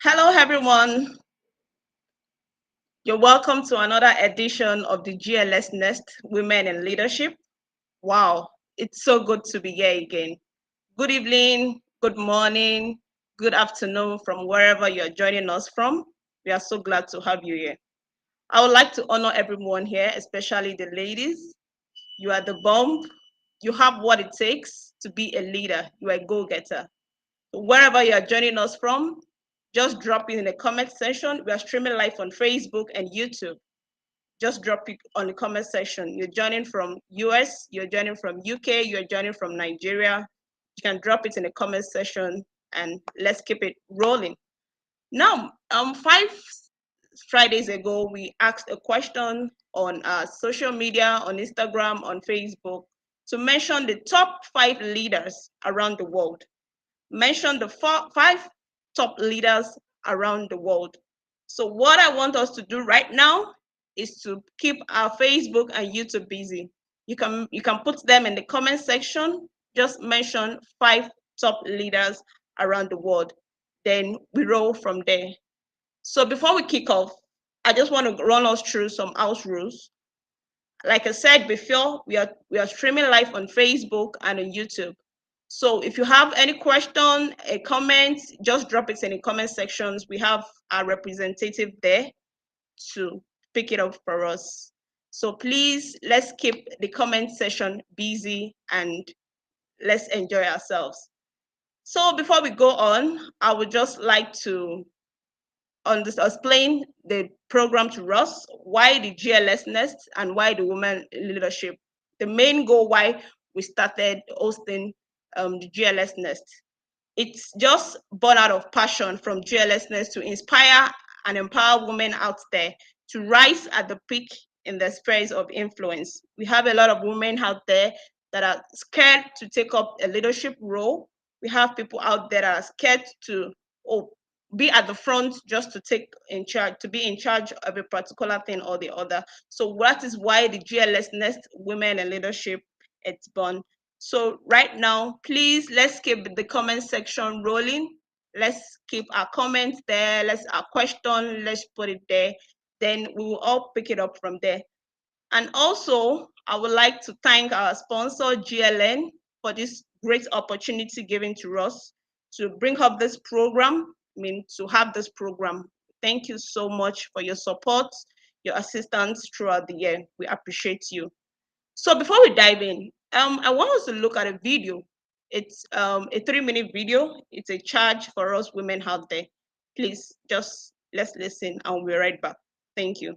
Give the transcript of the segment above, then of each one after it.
Hello, everyone. You're welcome to another edition of the Glsnext Women in Leadership. Wow, it's so good to be here again. Good evening, good morning, good afternoon from wherever you're joining us from. We are so glad to have you here. I would like to honor everyone here, especially the ladies. You are the bomb. You have what it takes to be a leader. You are a go-getter. Wherever you are joining us from, just drop it in the comment section. We are streaming live on Facebook and YouTube. Just drop it on the comment section. You're joining from US, you're joining from UK, you're joining from Nigeria. You can drop it in the comment section and let's keep it rolling. Now, 5 Fridays ago, we asked a question on social media, on Instagram, on Facebook, to mention the top 5 leaders around the world. Mention the 5 top leaders around the world. So what I want us to do right now is to keep our Facebook and YouTube busy. You can put them in the comment section. Just mention 5 top leaders around the world. Then we roll from there. So before we kick off, I just want to run us through some house rules. Like I said before, we are streaming live on Facebook and on YouTube. So if you have any question, a comment, just drop it in the comment sections. We have our representative there to pick it up for us. So please, let's keep the comment section busy and let's enjoy ourselves. So before we go on, I would just like to explain the program to us, why the Glsnext and why the women in leadership. The main goal why we started hosting the Glsnext. It's just born out of passion from Glsnext to inspire and empower women out there to rise at the peak in the spheres of influence. We have a lot of women out there that are scared to take up a leadership role. We have people out there that are scared to be at the front just to take in charge, to be in charge of a particular thing or the other. So that is why the Glsnext Women in Leadership it's born. So right now, please let's keep the comment section rolling. Let's keep our comments there. Let's our question. Let's put it there. Then we will all pick it up from there. And also, I would like to thank our sponsor GLN for this great opportunity given to us to bring up this program. To have this program. Thank you so much for your support, your assistance throughout the year. We appreciate you. So before we dive in, I want us to look at a video. It's a 3-minute video. It's a charge for us women out there. Please just let's listen and we'll be right back. Thank you.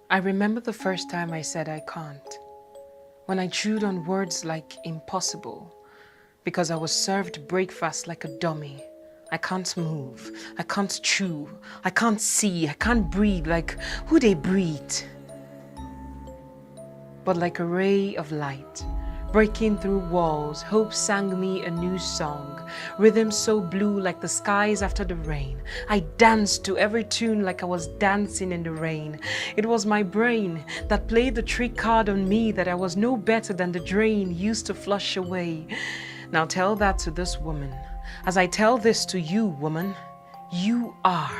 I remember the first time I said I can't, when I chewed on words like impossible, because I was served breakfast like a dummy. I can't move, I can't chew, I can't see, I can't breathe like who they breathe. But like a ray of light, breaking through walls, hope sang me a new song, rhythm so blue like the skies after the rain. I danced to every tune like I was dancing in the rain. It was my brain that played the trick card on me that I was no better than the drain used to flush away. Now tell that to this woman, as I tell this to you, woman. You are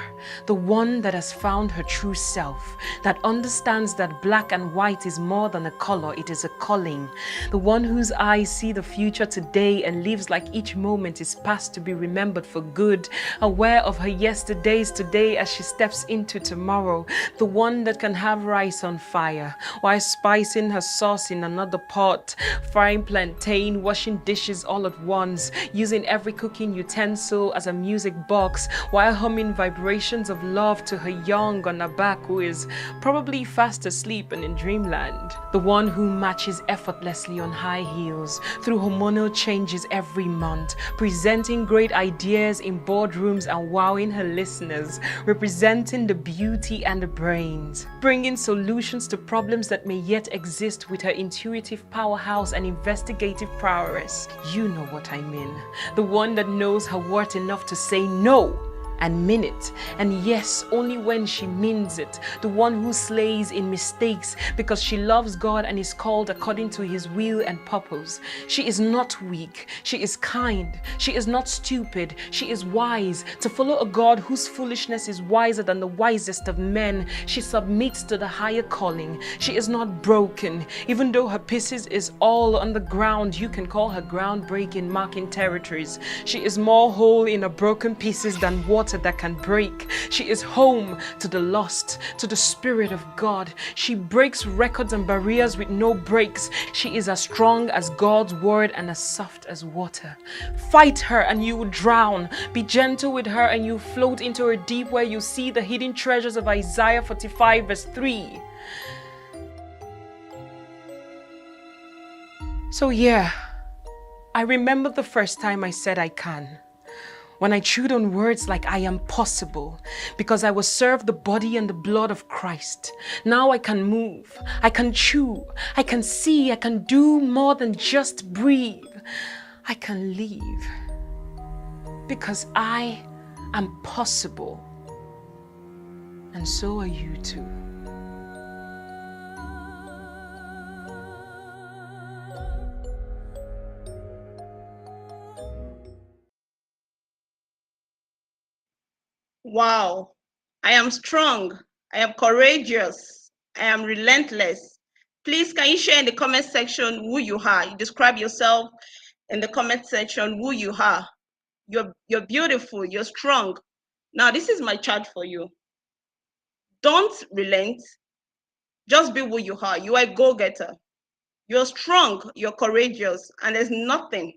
the one that has found her true self, that understands that black and white is more than a color, it is a calling. The one whose eyes see the future today and lives like each moment is past to be remembered for good, aware of her yesterdays today as she steps into tomorrow. The one that can have rice on fire while spicing her sauce in another pot, frying plantain, washing dishes all at once, using every cooking utensil as a music box, while humming vibrations of love to her young on her back who is probably fast asleep and in dreamland. The one who matches effortlessly on high heels through hormonal changes every month, presenting great ideas in boardrooms and wowing her listeners, representing the beauty and the brains, bringing solutions to problems that may yet exist with her intuitive powerhouse and investigative prowess. You know what I mean. The one that knows her worth enough to say no and mean it. And yes, only when she means it. The one who slays in mistakes because she loves God and is called according to his will and purpose. She is not weak. She is kind. She is not stupid. She is wise. To follow a God whose foolishness is wiser than the wisest of men, she submits to the higher calling. She is not broken. Even though her pieces is all on the ground, you can call her groundbreaking, marking territories. She is more whole in her broken pieces than water that can break. She is home to the lost, to the Spirit of God. She breaks records and barriers with no breaks. She is as strong as God's word and as soft as water. Fight her and you will drown. Be gentle with her and you float into her deep where you see the hidden treasures of Isaiah 45 verse 3. So yeah, I remember the first time I said I can. When I chewed on words like I am possible, because I was served the body and the blood of Christ. Now I can move, I can chew, I can see, I can do more than just breathe. I can live, because I am possible. And so are you too. Wow. I am strong. I am courageous. I am relentless. Please, can you share in the comment section who you are? You describe yourself in the comment section who you are. You're beautiful. You're strong. Now, this is my charge for you. Don't relent. Just be who you are. You are a go-getter. You're strong. You're courageous. And there's nothing,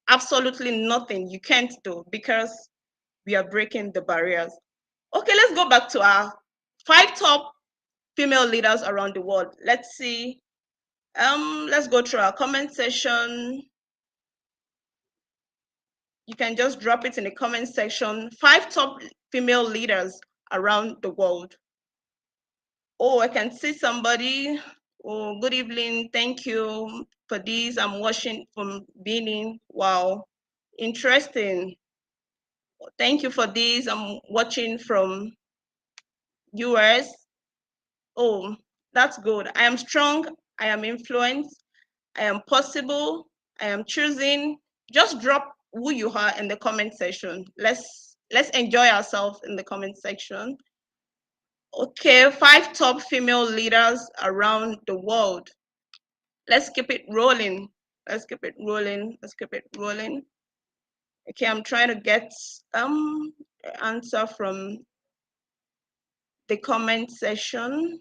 absolutely nothing you can't do because we are breaking the barriers. Okay, let's go back to our 5 top female leaders around the world. Let's see. Let's go through our comment section. You can just drop it in the comment section. 5 top female leaders around the world. Oh, I can see somebody. Oh, good evening. Thank you for this. I'm watching from Benin. Wow, interesting. Thank you for this. I'm watching from US. Oh, that's good. I am strong. I am influenced. I am possible. I am choosing. Just drop who you are in the comment section. Let's enjoy ourselves in the comment section. Okay, 5 top female leaders around the world. Let's keep it rolling. Let's keep it rolling. Let's keep it rolling. Okay, I'm trying to get an answer from the comment section.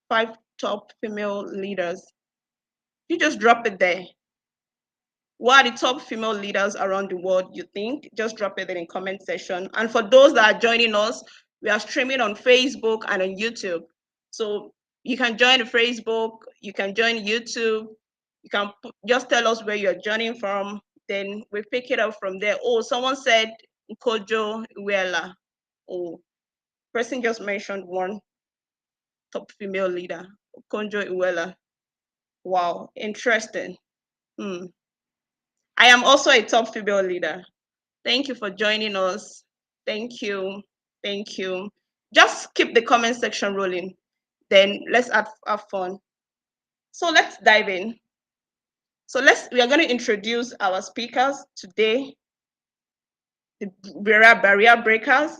5 top female leaders. You just drop it there. What are the top female leaders around the world you think? Just drop it in the comment section. And for those that are joining us, we are streaming on Facebook and on YouTube. So you can join the Facebook, you can join YouTube, you can just tell us where you're joining from, then we pick it up from there. Oh, someone said Kojo Iweala. Oh, person just mentioned one top female leader, Kojo Iweala. Wow, interesting. I am also a top female leader. Thank you for joining us. Thank you. Thank you. Just keep the comment section rolling. Then let's have fun. So let's dive in. So we are going to introduce our speakers today, the barrier breakers,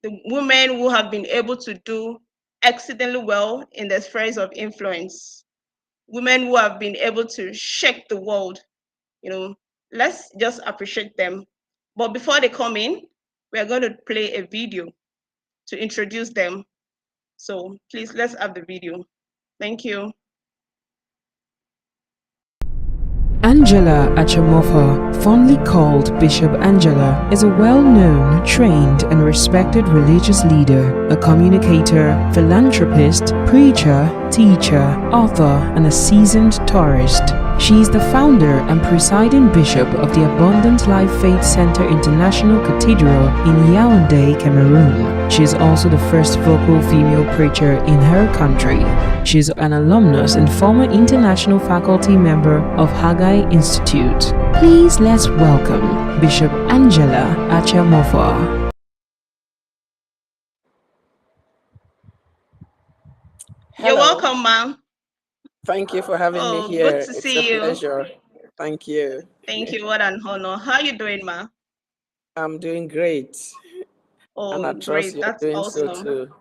the women who have been able to do exceedingly well in the spheres of influence, women who have been able to shake the world. Let's just appreciate them. But before they come in, we are going to play a video to introduce them. So please, let's have the video. Thank you. Angela Achamofa, fondly called Bishop Angela, is a well-known, trained and respected religious leader, a communicator, philanthropist, preacher, teacher, author, and a seasoned tourist. She is the founder and presiding bishop of the Abundant Life Faith Center International Cathedral in Yaoundé, Cameroon. She is also the first vocal female preacher in her country. She is an alumnus and former international faculty member of Haggai Institute. Please let's welcome Bishop Angela Achamofa. Hello. welcome, ma'am. Thank you for having me Oh, good here. to It's a see you. pleasure. Thank you. Thank you. What an honor. How you doing, ma? I'm doing great. And I Oh, trust great. you're That's doing so awesome. too.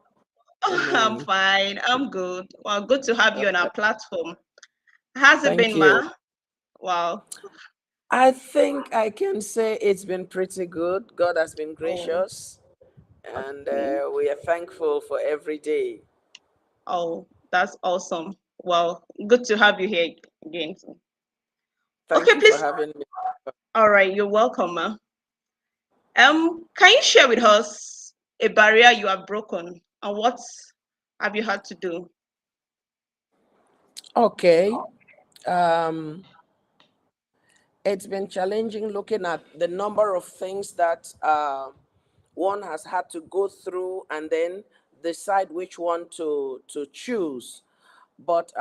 I'm Amen. fine. I'm good. Well, good to have you on our platform. How's it Thank been, you. ma? Wow. I think I can say it's been pretty good. God has been Oh, gracious, and okay. we are thankful for every day. Oh, that's awesome. Well, good to have you here again. Okay, Thank you for please. having me. All right, you're welcome, ma. Can you share with us a barrier you have broken and what have you had to do? Okay. Um, it's been challenging looking at the number of things that one has had to go through and then decide which one to choose. But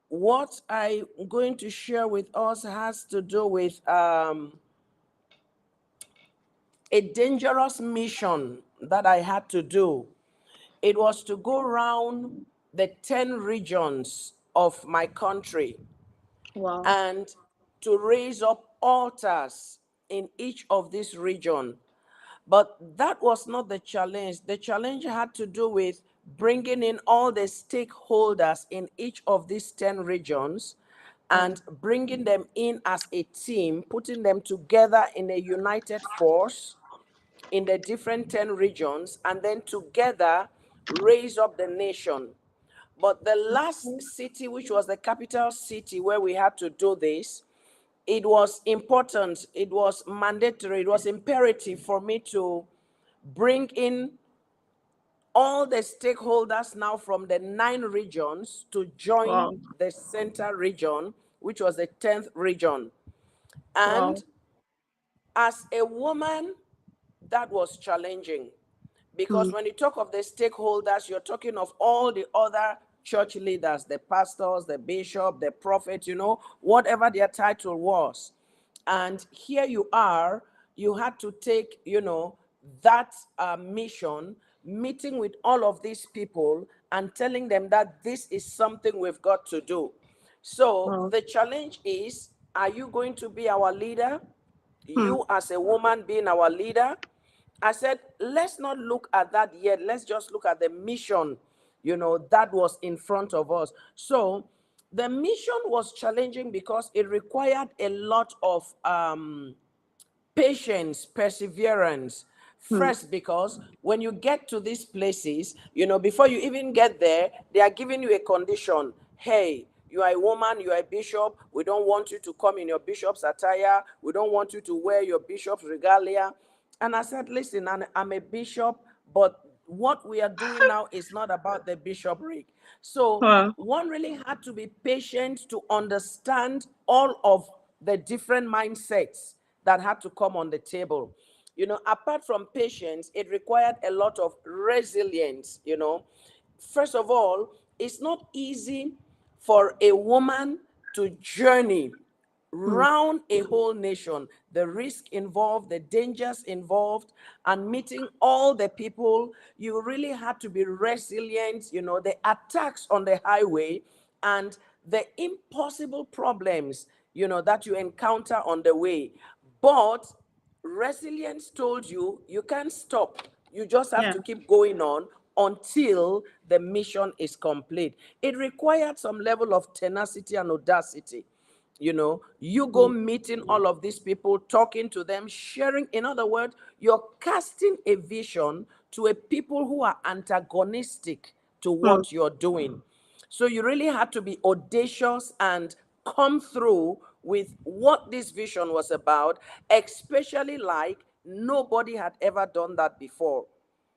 what I'm going to share with us has to do with a dangerous mission that I had to do. It was to go around the 10 regions of my country Wow. and to raise up altars in each of this region. But that was not the challenge. The challenge had to do with bringing in all the stakeholders in each of these 10 regions Hmm. and bringing them in as a team, putting them together in a united force in the different 10 regions, and then together raise up the nation. But the last city, which was the capital city where we had to do this, it was important, it was mandatory, it was imperative for me to bring in all the stakeholders now from the 9 regions to join Wow. the center region, which was the 10th region. Wow. And as a woman, that was challenging. Hmm. Because when you talk of the stakeholders, you're talking of all the other church leaders, the pastors, the bishop, the prophet, whatever their title was. And here you are, you had to take, that mission, meeting with all of these people and telling them that this is something we've got to do. So Wow. the challenge is, are you going to be our leader? Hmm. You as a woman being our leader? I said, let's not look at that yet. Let's just look at the mission, that was in front of us. So the mission was challenging because it required a lot of patience, perseverance. Hmm. First, because when you get to these places, before you even get there, they are giving you a condition. Hey, you are a woman, you are a bishop. We don't want you to come in your bishop's attire. We don't want you to wear your bishop's regalia. And I said, listen, I'm a bishop, but what we are doing now is not about the bishopric. So Wow. one really had to be patient to understand all of the different mindsets that had to come on the table. Apart from patience, it required a lot of resilience. First of all, it's not easy for a woman to journey Hmm. round a whole nation, the risk involved, the dangers involved, and meeting all the people. You really had to be resilient, the attacks on the highway and the impossible problems, that you encounter on the way. But resilience told you you can't stop. You just have Yeah. to keep going on until the mission is complete. It required some level of tenacity and audacity. You go Hmm. meeting all of these people, talking to them, sharing. In other words, you're casting a vision to a people who are antagonistic to Hmm. what you're doing. So you really had to be audacious and come through with what this vision was about, especially like nobody had ever done that before.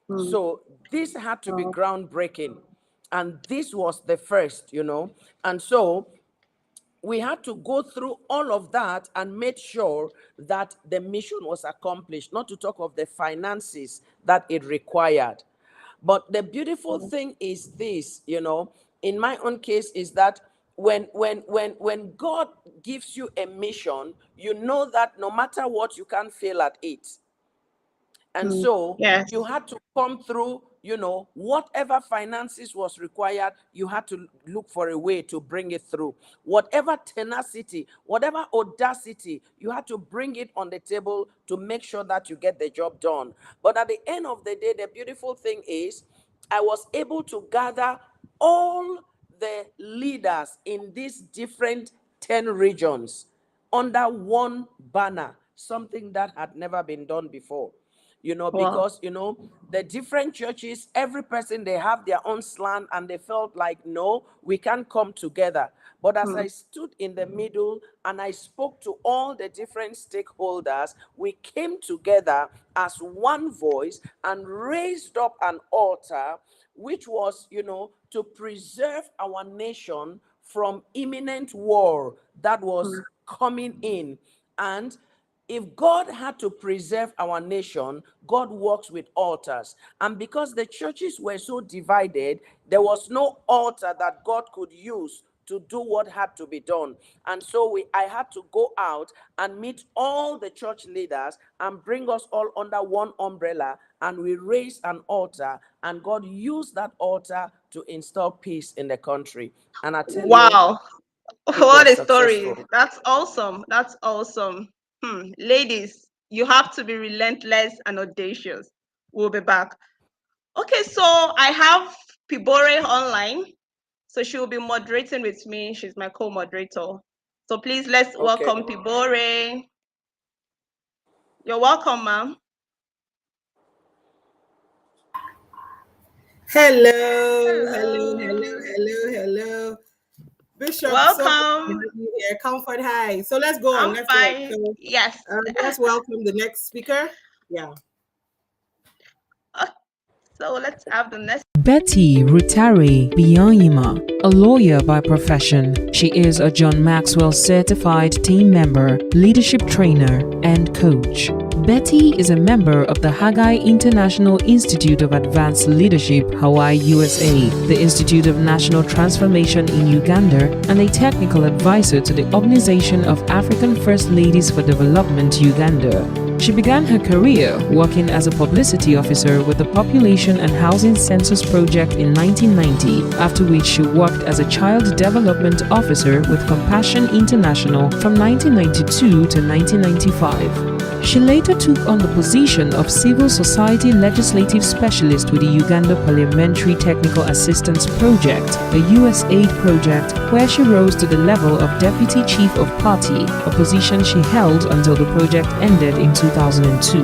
Hmm. So this had to be Wow. groundbreaking. And this was the first. And so we had to go through all of that and make sure that the mission was accomplished, not to talk of the finances that it required. But the beautiful Wow. thing is this, in my own case, is that when God gives you a mission, you know that no matter what, you can't fail at it. And so Yes. you had to come through, whatever finances was required, you had to look for a way to bring it through. Whatever tenacity, whatever audacity, you had to bring it on the table to make sure that you get the job done. But at the end of the day, the beautiful thing is, I was able to gather all the leaders in these different 10 regions under one banner, something that had never been done before. Wow. Because, the different churches, every person, they have their own slant, and they felt like, no, we can't come together. But as I stood in the middle and I spoke to all the different stakeholders, we came together as one voice and raised up an altar, which was, to preserve our nation from imminent war that was coming in. And if God had to preserve our nation, God works with altars. And because the churches were so divided, there was no altar that God could use to do what had to be done. And so I had to go out and meet all the church leaders and bring us all under one umbrella. And we raised an altar, and God used that altar to install peace in the country. And I tell you, Wow. it What was a story. successful. That's awesome. That's awesome. Ladies, you have to be relentless and audacious. We'll be back. Okay, so I have Pibore online. So she will be moderating with me. She's my co-moderator. So please let's Okay. welcome Pibore. You're welcome, ma'am. Hello. Bishop, so good to Welcome. have you here. Comfort, hi. So let's go on. I'm Let's work. fine. So Yes. let's welcome the next speaker. Yeah. So let's have the next. Betty Rutari Biyanyima, a lawyer by profession. She is a John Maxwell certified team member, leadership trainer, and coach. Betty is a member of the Haggai International Institute of Advanced Leadership, Hawaii, USA, the Institute of National Transformation in Uganda, and a technical advisor to the Organization of African First Ladies for Development, Uganda. She began her career working as a publicity officer with the Population and Housing Census Project in 1990, after which she worked as a child development officer with Compassion International from 1992 to 1995. She later took on the position of Civil Society Legislative Specialist with the Uganda Parliamentary Technical Assistance Project, a USAID project, where she rose to the level of Deputy Chief of Party, a position she held until the project ended in 2002.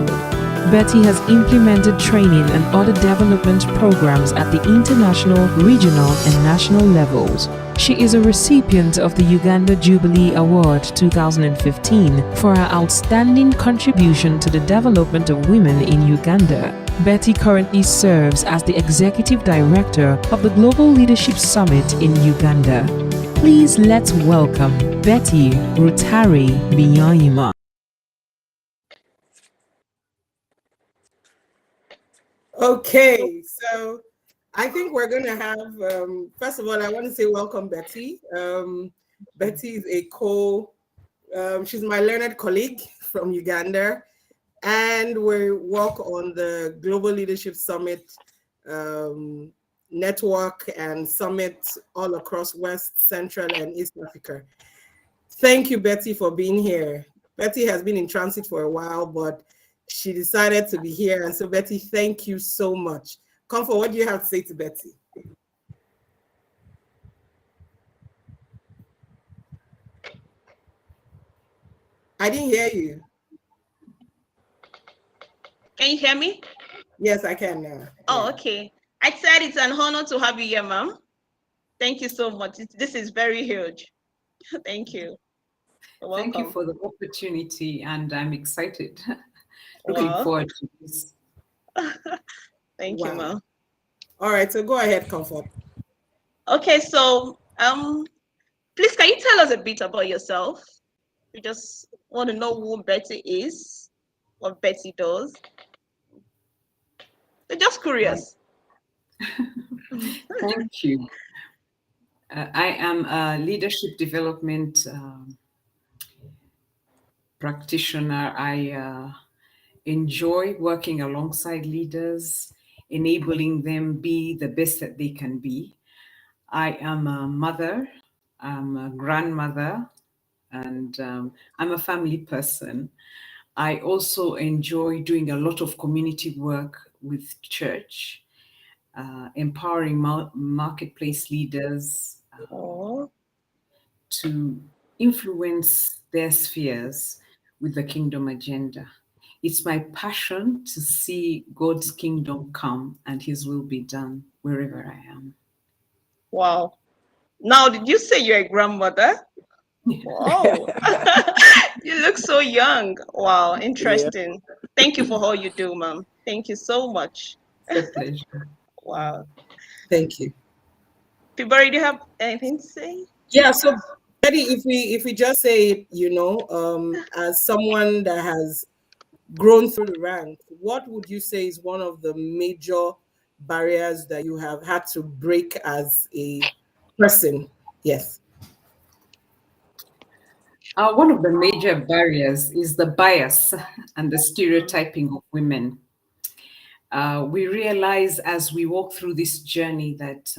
Betty has implemented training and other development programs at the international, regional, and national levels. She is a recipient of the Uganda Jubilee Award 2015 for her outstanding contribution to the development of women in Uganda. Betty currently serves as the Executive Director of the Global Leadership Summit in Uganda. Please let's welcome Betty Rutari Biyanyima. Okay. So I think we're going to have, first of all, I want to say welcome, Betty. Betty is she's my learned colleague from Uganda, and we work on the Global Leadership Summit network and summit all across West, Central, and East Africa. Thank you, Betty, for being here. Betty has been in transit for a while, but she decided to be here. And so, Betty, thank you so much. Comfort, what do you have to say to Betty? I didn't hear you. Can you hear me? Yes, I can now. Oh, Yeah. okay. I said it's an honor to have you here, ma'am. Thank you so much. This is very huge. Thank you. You're welcome. Thank you for the opportunity, and I'm excited. Looking Wow. forward to this. Thank you, ma'am. All right, so go ahead, Comfort. Okay, so please can you tell us a bit about yourself? We just want to know who Betty is, what Betty does. We're just curious. Thank you. I am a leadership development practitioner. I enjoy working alongside leaders, enabling them be the best that they can be. I am a mother, I'm a grandmother, and I'm a family person. I also enjoy doing a lot of community work with church, empowering marketplace leaders Oh, to influence their spheres with the kingdom agenda. It's my passion to see God's kingdom come and his will be done wherever I am. wow. Now, did you say you're a grandmother? Wow. You look so young. Wow, Yeah. interesting. Thank you for all you do, ma'am. Thank you so much. It's a pleasure. Wow. Thank you. Fibori, do you have anything to say? Yeah, so Betty, if we just say, as someone that has grown through the ranks, what would you say is one of the major barriers that you have had to break as a person? Yes. One of the major barriers is the bias and the stereotyping of women. We realize as we walk through this journey that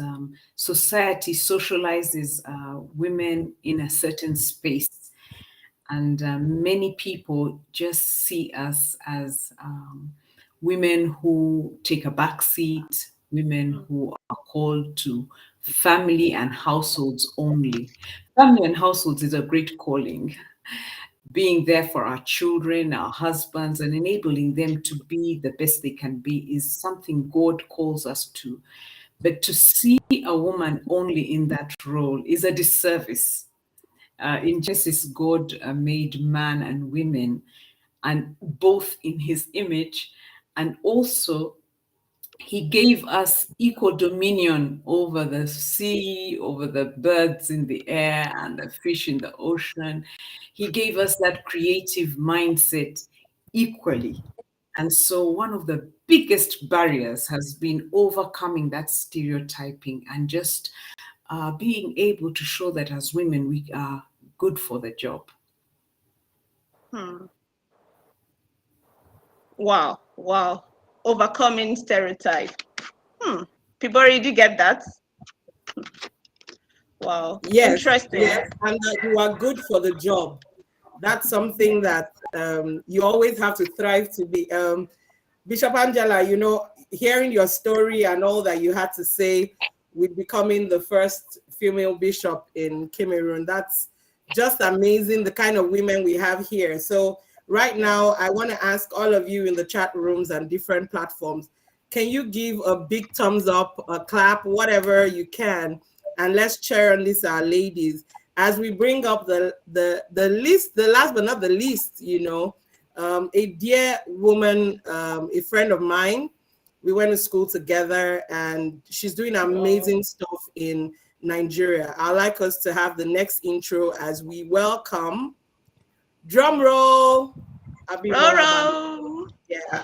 society socializes women in a certain space, and many people just see us as women who take a back seat, women who are called to family and households only. Family and households is a great calling, being there for our children, our husbands, and enabling them to be the best they can be is something God calls us to. But to see a woman only in that role is a disservice. In Genesis, God made man and women, and both in his image, and also he gave us equal dominion over the sea, over the birds in the air, and the fish in the ocean. He gave us that creative mindset equally. And so, one of the biggest barriers has been overcoming that stereotyping and just being able to show that as women, we are good for the job. Hmm. Wow, wow. Overcoming stereotype. Fibori, did you get that? Wow, Yes, interesting. yes, and that you are good for the job. That's something that you always have to thrive to be. Bishop Angela, hearing your story and all that you had to say with becoming the first female bishop in Cameroon, that's just amazing, the kind of women we have here. So right now, I want to ask all of you in the chat rooms and different platforms, can you give a big thumbs up, a clap, whatever you can, and let's cheer on this, our ladies, as we bring up the list, the last but not the least, a dear woman, a friend of mine. We went to school together, and she's doing amazing stuff in Nigeria. I'd like us to have the next intro as we welcome, drum roll, Abimbola. Roro. Yeah.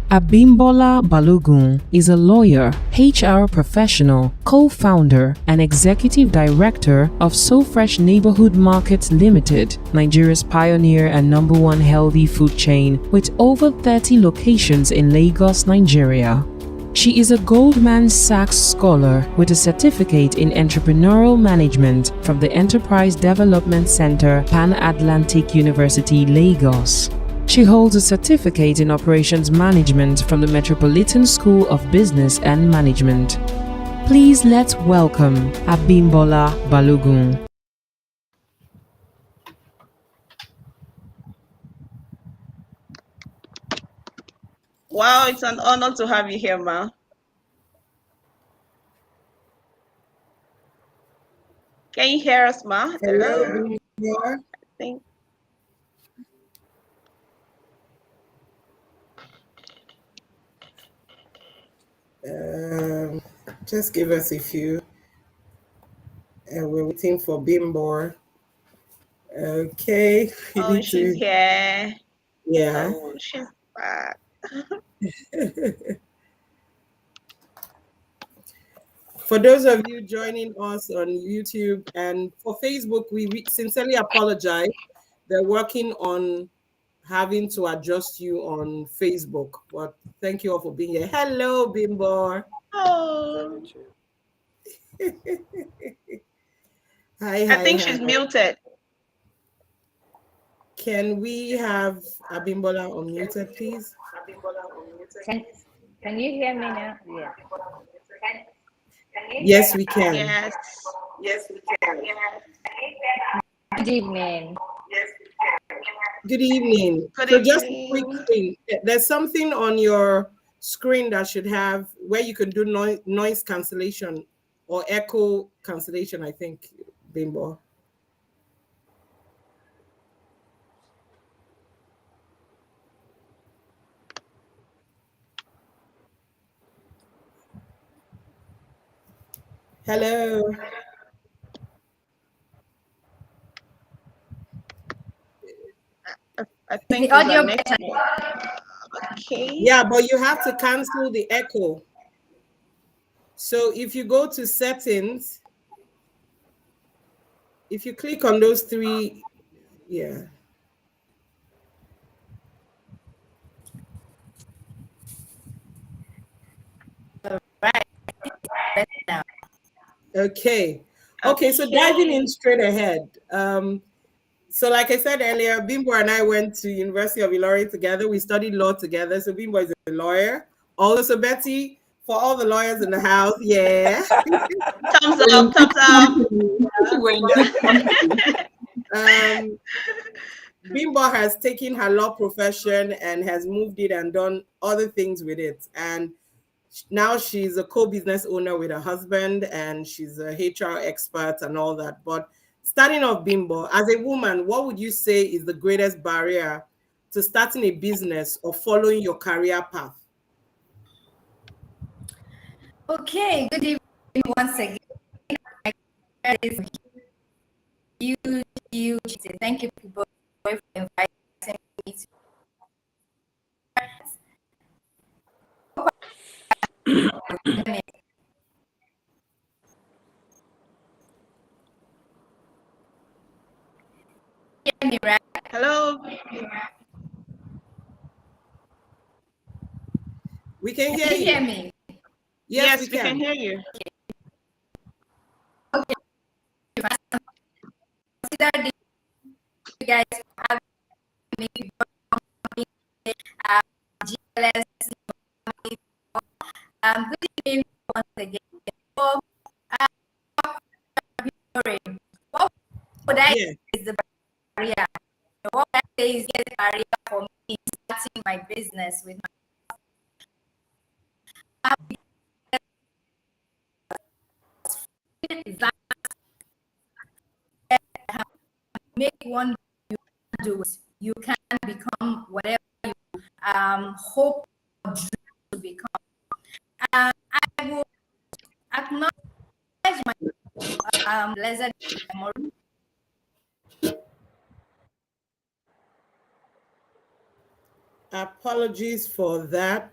Abimbola Balogun is a lawyer, HR professional, co-founder and executive director of So Fresh Neighborhood Markets Limited, Nigeria's pioneer and #1 healthy food chain with over 30 locations in Lagos, Nigeria. She is a Goldman Sachs scholar with a certificate in entrepreneurial management from the Enterprise Development Center, Pan Atlantic University, Lagos. She holds a certificate in operations management from the Metropolitan School of Business and Management. Please let's welcome Abimbola Balogun. Wow, it's an honor to have you here, ma. Can you hear us, ma? Hello. I think. Just give us a few. We're waiting for Bimbo. Okay, we Oh, need she's to. here. Yeah. Oh, she's back. For those of you joining us on YouTube and for Facebook, we sincerely apologize. They're working on having to adjust you on Facebook. But thank you all for being here. Hello, Bimbo. Oh, Hi, I hi, think hi. she's muted. Can we have Abimbola unmuted, please? Can you hear me now? Yes. Yes, we can. Yes. Good evening. Good evening. Good So just a quick evening. thing. There's something on your screen that should have where you can do noise cancellation or echo cancellation, I think, Bimbo. Hello. I Is think the it's audio an better? echo. Okay. Yeah, but you have to cancel the echo. So if you go to settings, if you click on those three, yeah. Right. Now. Okay. Okay, so diving in straight ahead. So like I said earlier, Bimbo and I went to University of Ilorin together. We studied law together. So Bimbo is a lawyer. Also, Betty, for all the lawyers in the house, yeah. Thumbs up, thumbs up. We're in good company. Bimbo has taken her law profession and has moved it and done other things with it. And now she's a co-business owner with her husband and she's a HR expert and all that. But starting off, Bimbo, as a woman, what would you say is the greatest barrier to starting a business or following your career path? Okay, good evening once again. Huge. Thank you people for inviting me to hear me, right? Hello. We can hear Can you you. hear me? Yes, We can hear you. Okay. Consider you guys have me GLS. Good evening once again. So, what would I say is the barrier? What would I say is the barrier for me starting my business with my make one you do it. You can become whatever you hope or dream to become. I will acknowledge my blessed memory. Apologies for that.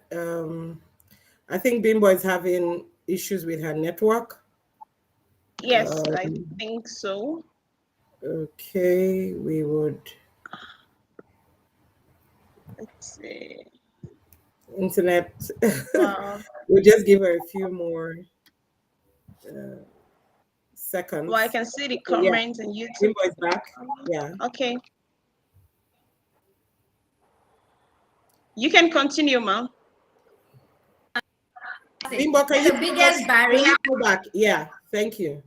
I think Bimbo is having issues with her network. Yes, I think so. Okay, we would. Let's see. Internet. We'll just give her a few more seconds. Well, I can see the comments on YouTube. Bimbo is back. Yeah. Okay. You can continue, ma'am. Bimbo, can The biggest barrier go back? Yeah, thank you.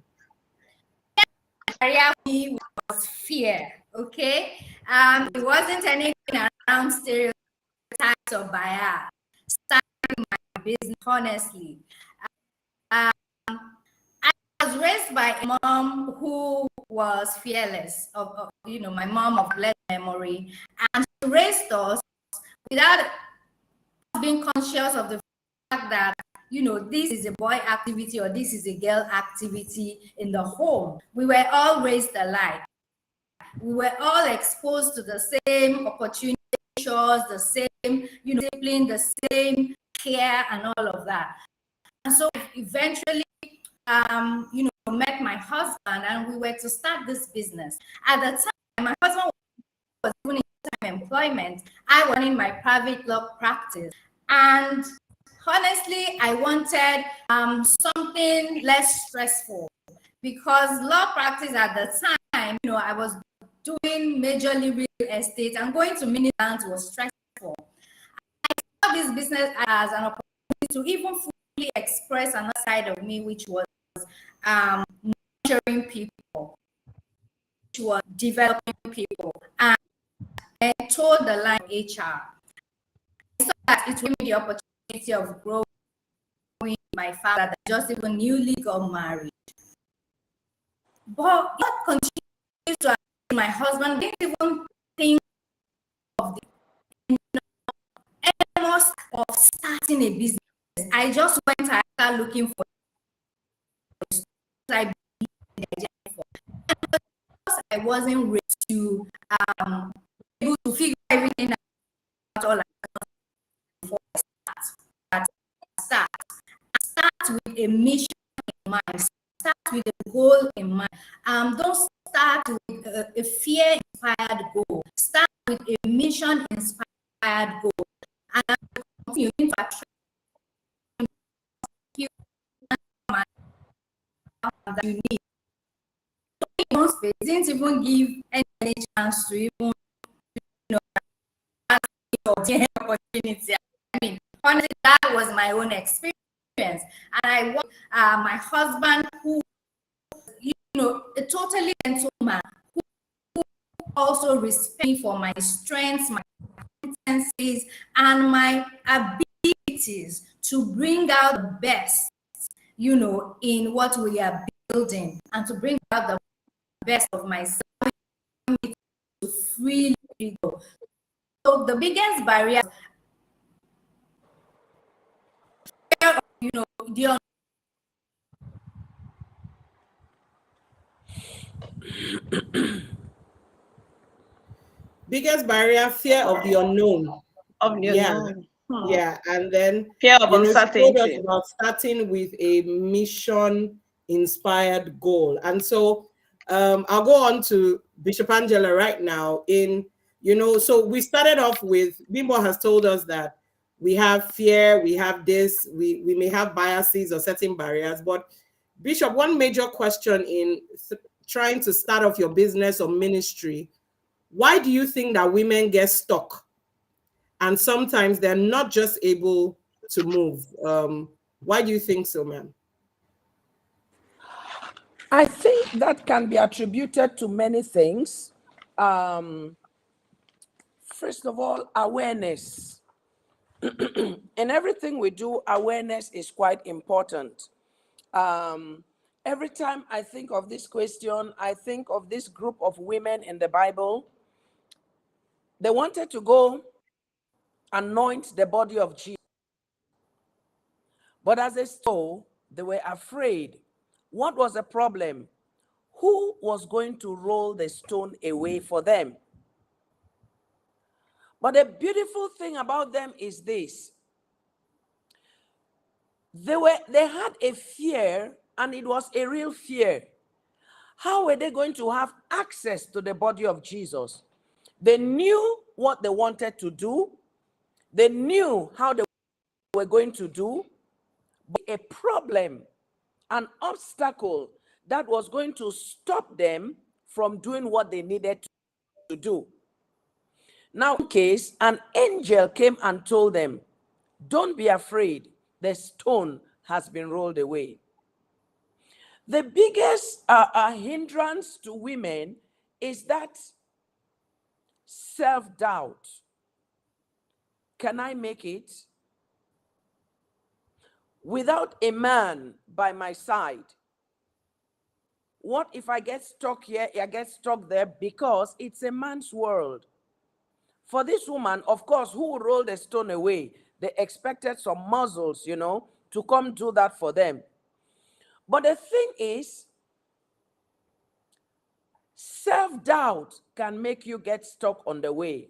Barrier was fear. Okay, it wasn't anything around stereotypes or bias. Starting my business, honestly, I was raised by a mom who was fearless. Of my mom of blessed memory, and she raised us without being conscious of the fact that this is a boy activity or this is a girl activity in the home. We were all raised alike. We were all exposed to the same opportunities, the same discipline, the same care, and all of that. And so eventually met my husband and we were to start this business. At the time, my husband was doing full-time employment. I was in my private law practice. And honestly, I wanted something less stressful because law practice at the time, I was doing majorly real estate and going to mini banks was stressful. I saw this business as an opportunity to even fully express another side of me, which was nurturing people, which was developing people, and I told the line HR. I saw that it would be the opportunity of growing my father that just even newly got married. But God continues to ask my husband, didn't even think of the almost of starting a business. I just went and started looking for I wasn't ready to able to figure everything out all before I start with a mission in mind, start with a goal in mind. Don't start with a fear-inspired goal. Start with a mission-inspired goal, and continue to attract that you need. Space didn't even give any chance to even the opportunity. I mean, honestly, that was my own experience, and I want my husband, who a totally gentleman, who also respect me for my strengths, my competencies, and my abilities to bring out the best, in what we are building, and to bring out the best of myself to freely go. So the biggest barrier, the biggest barrier, fear of the unknown. Of the Yeah. unknown. Yeah, and then Fear of she told us uncertainty. about starting with a mission-inspired goal. And so I'll go on to Bishop Angela right now. So we started off with, Bimbo has told us that we have fear, we have this, we may have biases or certain barriers. But Bishop, one major question in trying to start off your business or ministry, why do you think that women get stuck? And sometimes they're not just able to move. Why do you think so, ma'am? I think that can be attributed to many things. First of all, awareness. In everything we do, awareness is quite important. Every time I think of this question, I think of this group of women in the Bible. They wanted to go anoint the body of Jesus. But as they saw, they were afraid. What was the problem? Who was going to roll the stone away for them? But the beautiful thing about them is this. They had a fear, and it was a real fear. How were they going to have access to the body of Jesus? They knew what they wanted to do. They knew how they were going to do. But a problem, an obstacle that was going to stop them from doing what they needed to do. Now, in case, an angel came and told them, don't be afraid, the stone has been rolled away. The biggest hindrance to women is that self-doubt. Can I make it? Without a man by my side, what if I get stuck here, I get stuck there, because it's a man's world. For this woman, of course, who rolled the stone away, they expected some muscles, to come do that for them. But the thing is, self-doubt can make you get stuck on the way.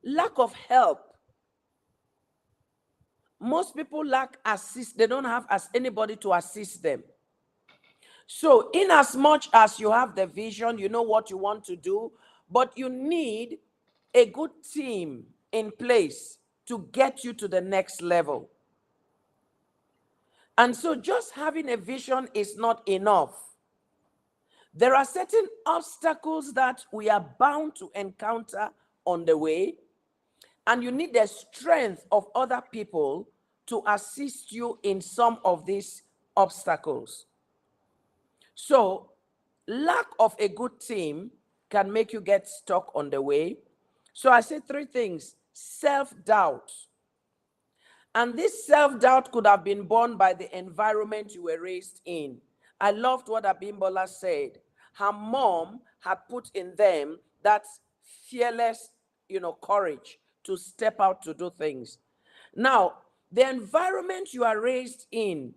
Lack of help. Most people lack assist. They don't have anybody to assist them. So, in as much as you have the vision, you know what you want to do, but you need a good team in place to get you to the next level. And so, just having a vision is not enough. There are certain obstacles that we are bound to encounter on the way, and you need the strength of other people to assist you in some of these obstacles. So, lack of a good team can make you get stuck on the way. So, I say three things: self-doubt. And this self-doubt could have been born by the environment you were raised in. I loved what Abimbola said. Her mom had put in them that fearless, courage to step out to do things. Now, the environment you are raised in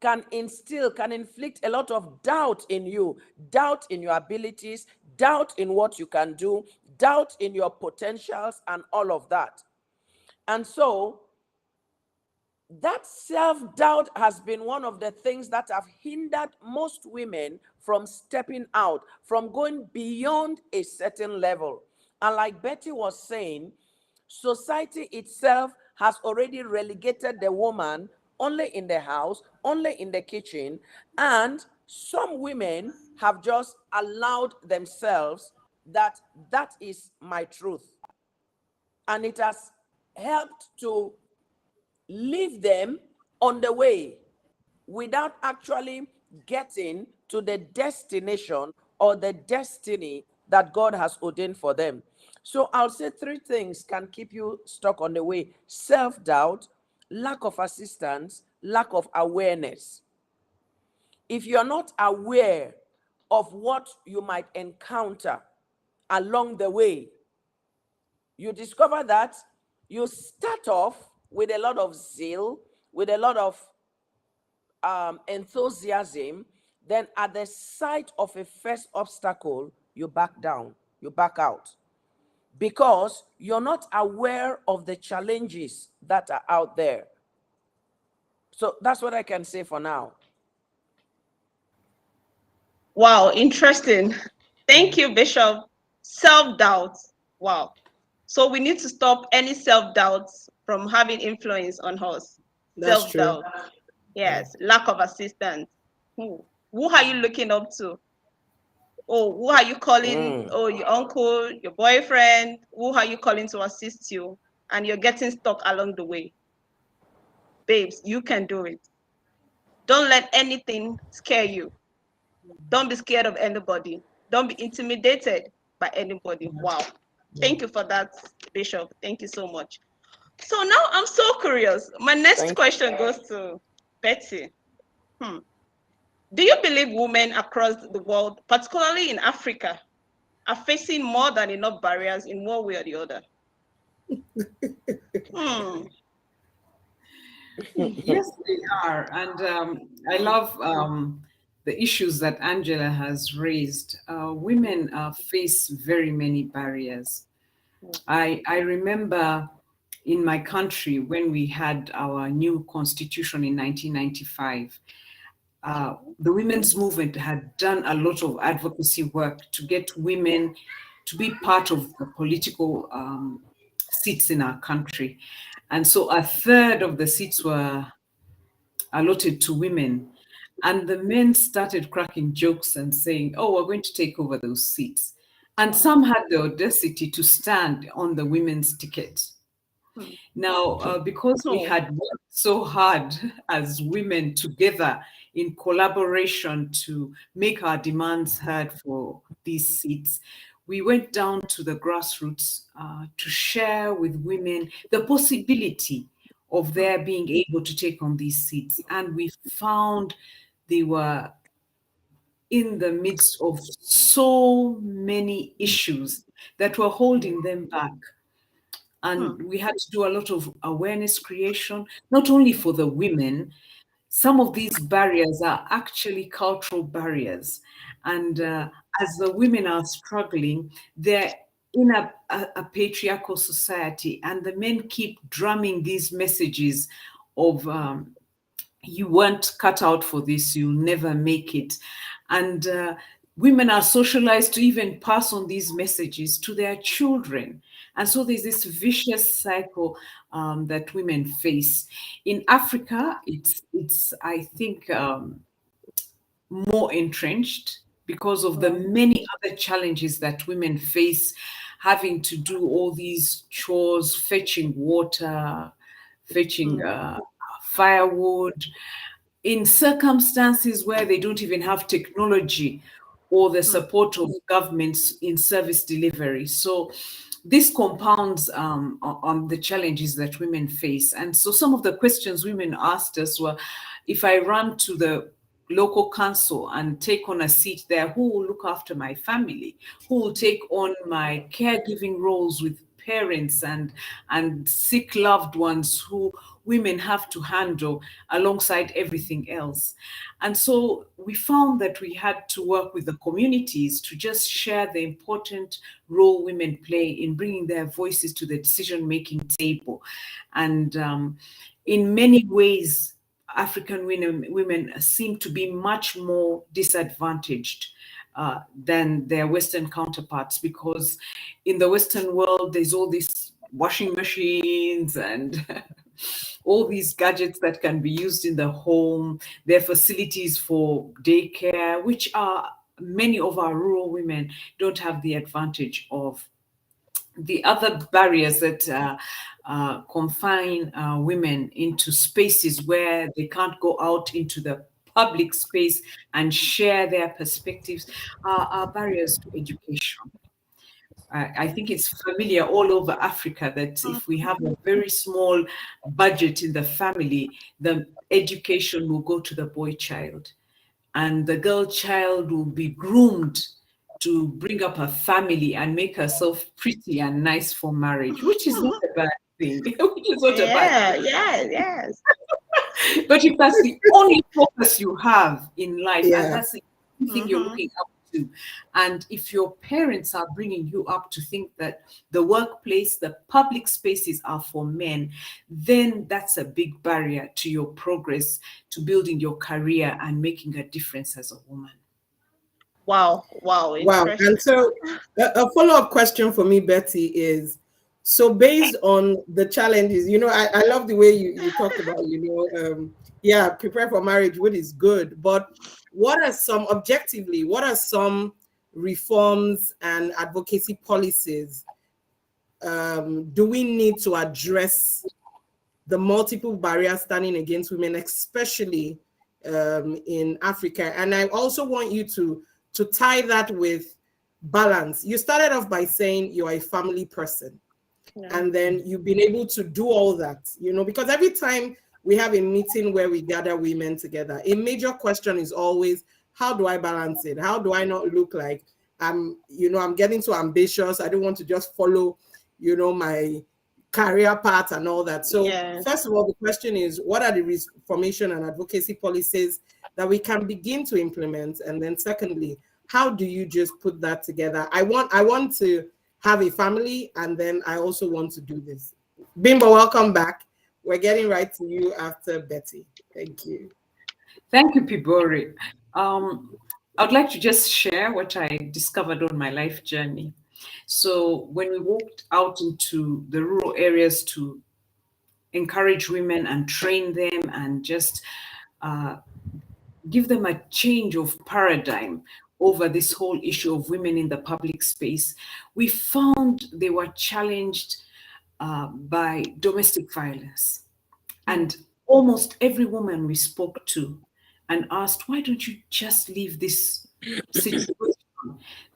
can inflict a lot of doubt in you, doubt in your abilities, doubt in what you can do, doubt in your potentials, and all of that. And so, that self-doubt has been one of the things that have hindered most women from stepping out, from going beyond a certain level. And like Betty was saying, society itself has already relegated the woman only in the house, only in the kitchen, and some women have just allowed themselves that is my truth. And it has helped to leave them on the way without actually getting to the destination or the destiny that God has ordained for them. So I'll say three things can keep you stuck on the way: self-doubt, lack of assistance, lack of awareness. If you're not aware of what you might encounter along the way, you discover that you start off with a lot of zeal, with a lot of enthusiasm. Then at the sight of a first obstacle, you back down, you back out, because you're not aware of the challenges that are out there. So that's what I can say for now. Wow, interesting. Thank you, Bishop. Self-doubt. Wow. So we need to stop any self-doubts from having influence on us. That's true. Self-doubt. Yes. Lack of assistance. Who are you looking up to? Oh, who are you calling? Oh, your uncle, your boyfriend. Who are you calling to assist you? And you're getting stuck along the way. Babes, you can do it. Don't let anything scare you. Don't be scared of anybody. Don't be intimidated by anybody. Wow. Thank you for that, Bishop. Thank you so much. So now I'm so curious. My next question goes to Betty. Do you believe women across the world, particularly in Africa, are facing more than enough barriers in one way or the other? Yes, they are. And I love the issues that Angela has raised. Women face very many barriers. I remember in my country when we had our new constitution in 1995, the women's movement had done a lot of advocacy work to get women to be part of the political seats in our country. And so a third of the seats were allotted to women. And the men started cracking jokes and saying, oh, we're going to take over those seats. And some had the audacity to stand on the women's ticket. Now, because we had worked so hard as women together in collaboration to make our demands heard for these seats, we went down to the grassroots to share with women the possibility of their being able to take on these seats. And we found they were in the midst of so many issues that were holding them back. And we had to do a lot of awareness creation, not only for the women. Some of these barriers are actually cultural barriers. And as the women are struggling, they're in a patriarchal society, and the men keep drumming these messages of you weren't cut out for this, you'll never make it. And women are socialized to even pass on these messages to their children. And so there's this vicious cycle that women face. In Africa, it's I think, more entrenched because of the many other challenges that women face, having to do all these chores, fetching water, fetching firewood, in circumstances where they don't even have technology or the support of governments in service delivery. So this compounds on the challenges that women face. And so some of the questions women asked us were, if I run to the local council and take on a seat there, who will look after my family? Who will take on my caregiving roles with parents and sick loved ones who women have to handle alongside everything else? And so we found that we had to work with the communities to just share the important role women play in bringing their voices to the decision-making table. And in many ways, African women seem to be much more disadvantaged than their Western counterparts, because in the Western world, there's all these washing machines and all these gadgets that can be used in the home. There are facilities for daycare, which are many of our rural women don't have the advantage of. The other barriers that confine women into spaces where they can't go out into the public space and share their perspectives are barriers to education. I think it's familiar all over Africa that if we have a very small budget in the family, the education will go to the boy child, and the girl child will be groomed to bring up a family and make herself pretty and nice for marriage, which is not a bad thing. Which is not a bad thing. Yes. But if that's the only focus you have in life, and Yeah. that's the only thing you're looking up to, and if your parents are bringing you up to think that the workplace, the public spaces are for men, then that's a big barrier to your progress, to building your career and making a difference as a woman. Wow. Wow. Interesting. And so a follow-up question for me, Betty, is, so based on the challenges, I love the way you talked about, prepare for marriage, which is good, but what are some reforms and advocacy policies do we need to address the multiple barriers standing against women, especially in Africa? And I also want you to tie that with balance. You started off by saying you're a family person, and then you've been able to do all that, because every time we have a meeting where we gather women together, a major question is always, how do I balance it? How do I not look like I'm getting too ambitious? I don't want to just follow, my career path and all that. So first of all, the question is, what are the reformation and advocacy policies that we can begin to implement? And then secondly, how do you just put that together? I want to have a family, and then I also want to do this. Bimbo, welcome back. We're getting right to you after Betty. Thank you. Thank you, Pibori. I'd like to just share what I discovered on my life journey. So when we walked out into the rural areas to encourage women and train them and just give them a change of paradigm over this whole issue of women in the public space, we found they were challenged by domestic violence. And almost every woman we spoke to and asked, why don't you just leave this situation?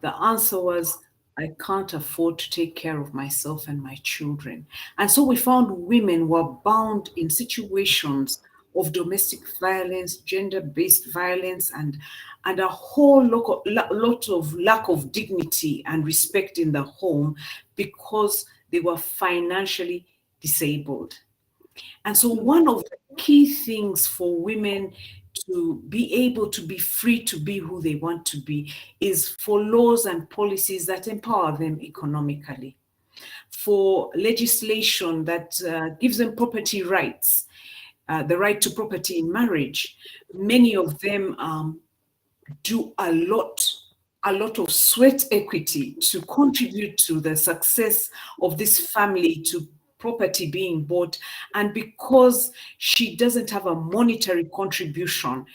The answer was, I can't afford to take care of myself and my children. And so we found women were bound in situations of domestic violence, gender-based violence, and a whole lot of lack of dignity and respect in the home because they were financially disabled. And so one of the key things for women to be able to be free to be who they want to be is for laws and policies that empower them economically, for legislation that gives them property rights, the right to property in marriage. Many of them do a lot of sweat equity to contribute to the success of this family, to property being bought. And because she doesn't have a monetary contribution,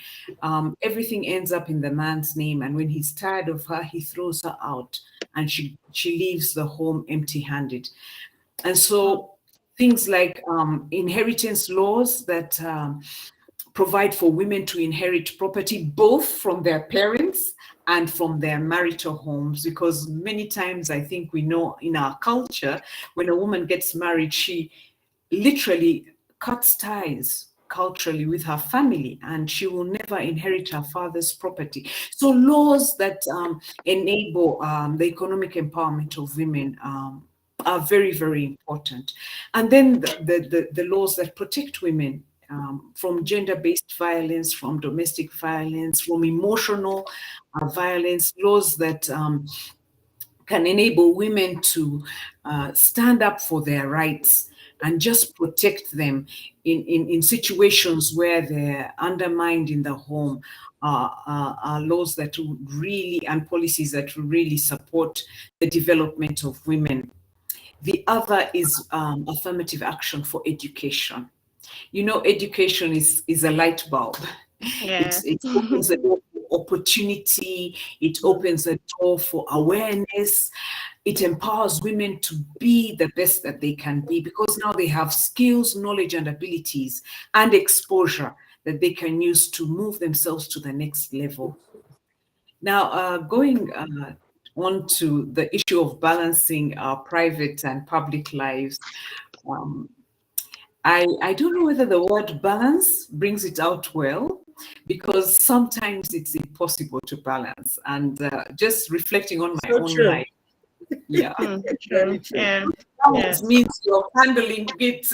everything ends up in the man's name. And when he's tired of her, he throws her out, and she leaves the home empty-handed. And so things like inheritance laws that provide for women to inherit property both from their parents and from their marital homes, because many times I think we know in our culture, when a woman gets married, she literally cuts ties culturally with her family, and she will never inherit her father's property. So laws that enable the economic empowerment of women are very, very important. And then the laws that protect women from gender-based violence, from domestic violence, from emotional violence, laws that can enable women to stand up for their rights and just protect them in situations where they're undermined in the home, are laws that would really, and policies that will really support the development of women. The other is affirmative action for education. You know, education is a light bulb. Yeah. It opens the door for opportunity. It opens the door for awareness. It empowers women to be the best that they can be, because now they have skills, knowledge, and abilities and exposure that they can use to move themselves to the next level. Now, going on to the issue of balancing our private and public lives, I don't know whether the word balance brings it out well, because sometimes it's impossible to balance. And just reflecting on my own life, yeah, True. Yeah. balance means you're handling it,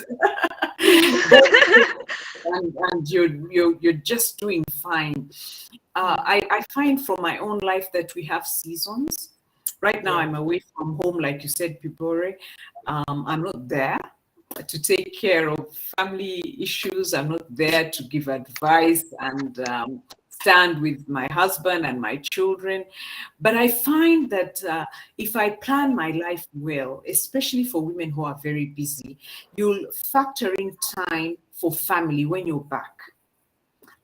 and you're just doing fine. I find from my own life that we have seasons. Right now, I'm away from home, like you said, Pibore. I'm not there to take care of family issues. I'm not there to give advice and stand with my husband and my children. But I find that if I plan my life well, especially for women who are very busy, you'll factor in time for family when you're back.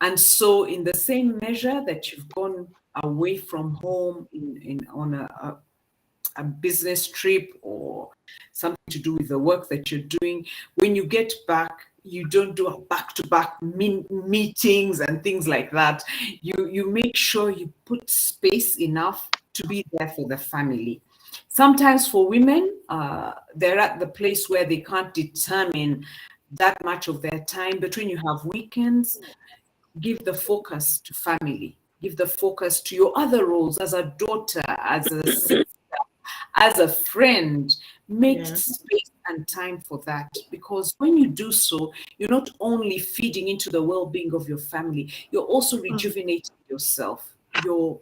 And so in the same measure that you've gone away from home on a business trip or something to do with the work that you're doing, when you get back, you don't do a back-to-back meetings and things like that. You make sure you put space enough to be there for the family. Sometimes for women, they're at the place where they can't determine that much of their time, but when you have weekends, give the focus to family, give the focus to your other roles as a daughter, as a sister, as a friend. Make space and time for that, because when you do so, you're not only feeding into the well-being of your family, you're also rejuvenating yourself. You're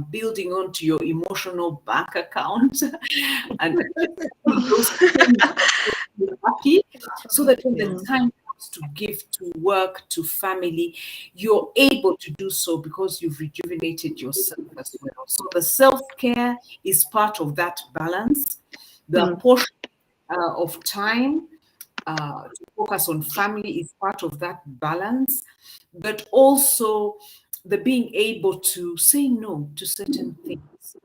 building onto your emotional bank account and those things you're happy, so that when the time comes to give to work, to family, you're able to do so because you've rejuvenated yourself as well. So the self-care is part of that balance. The portion of time to focus on family is part of that balance, but also the being able to say no to certain things.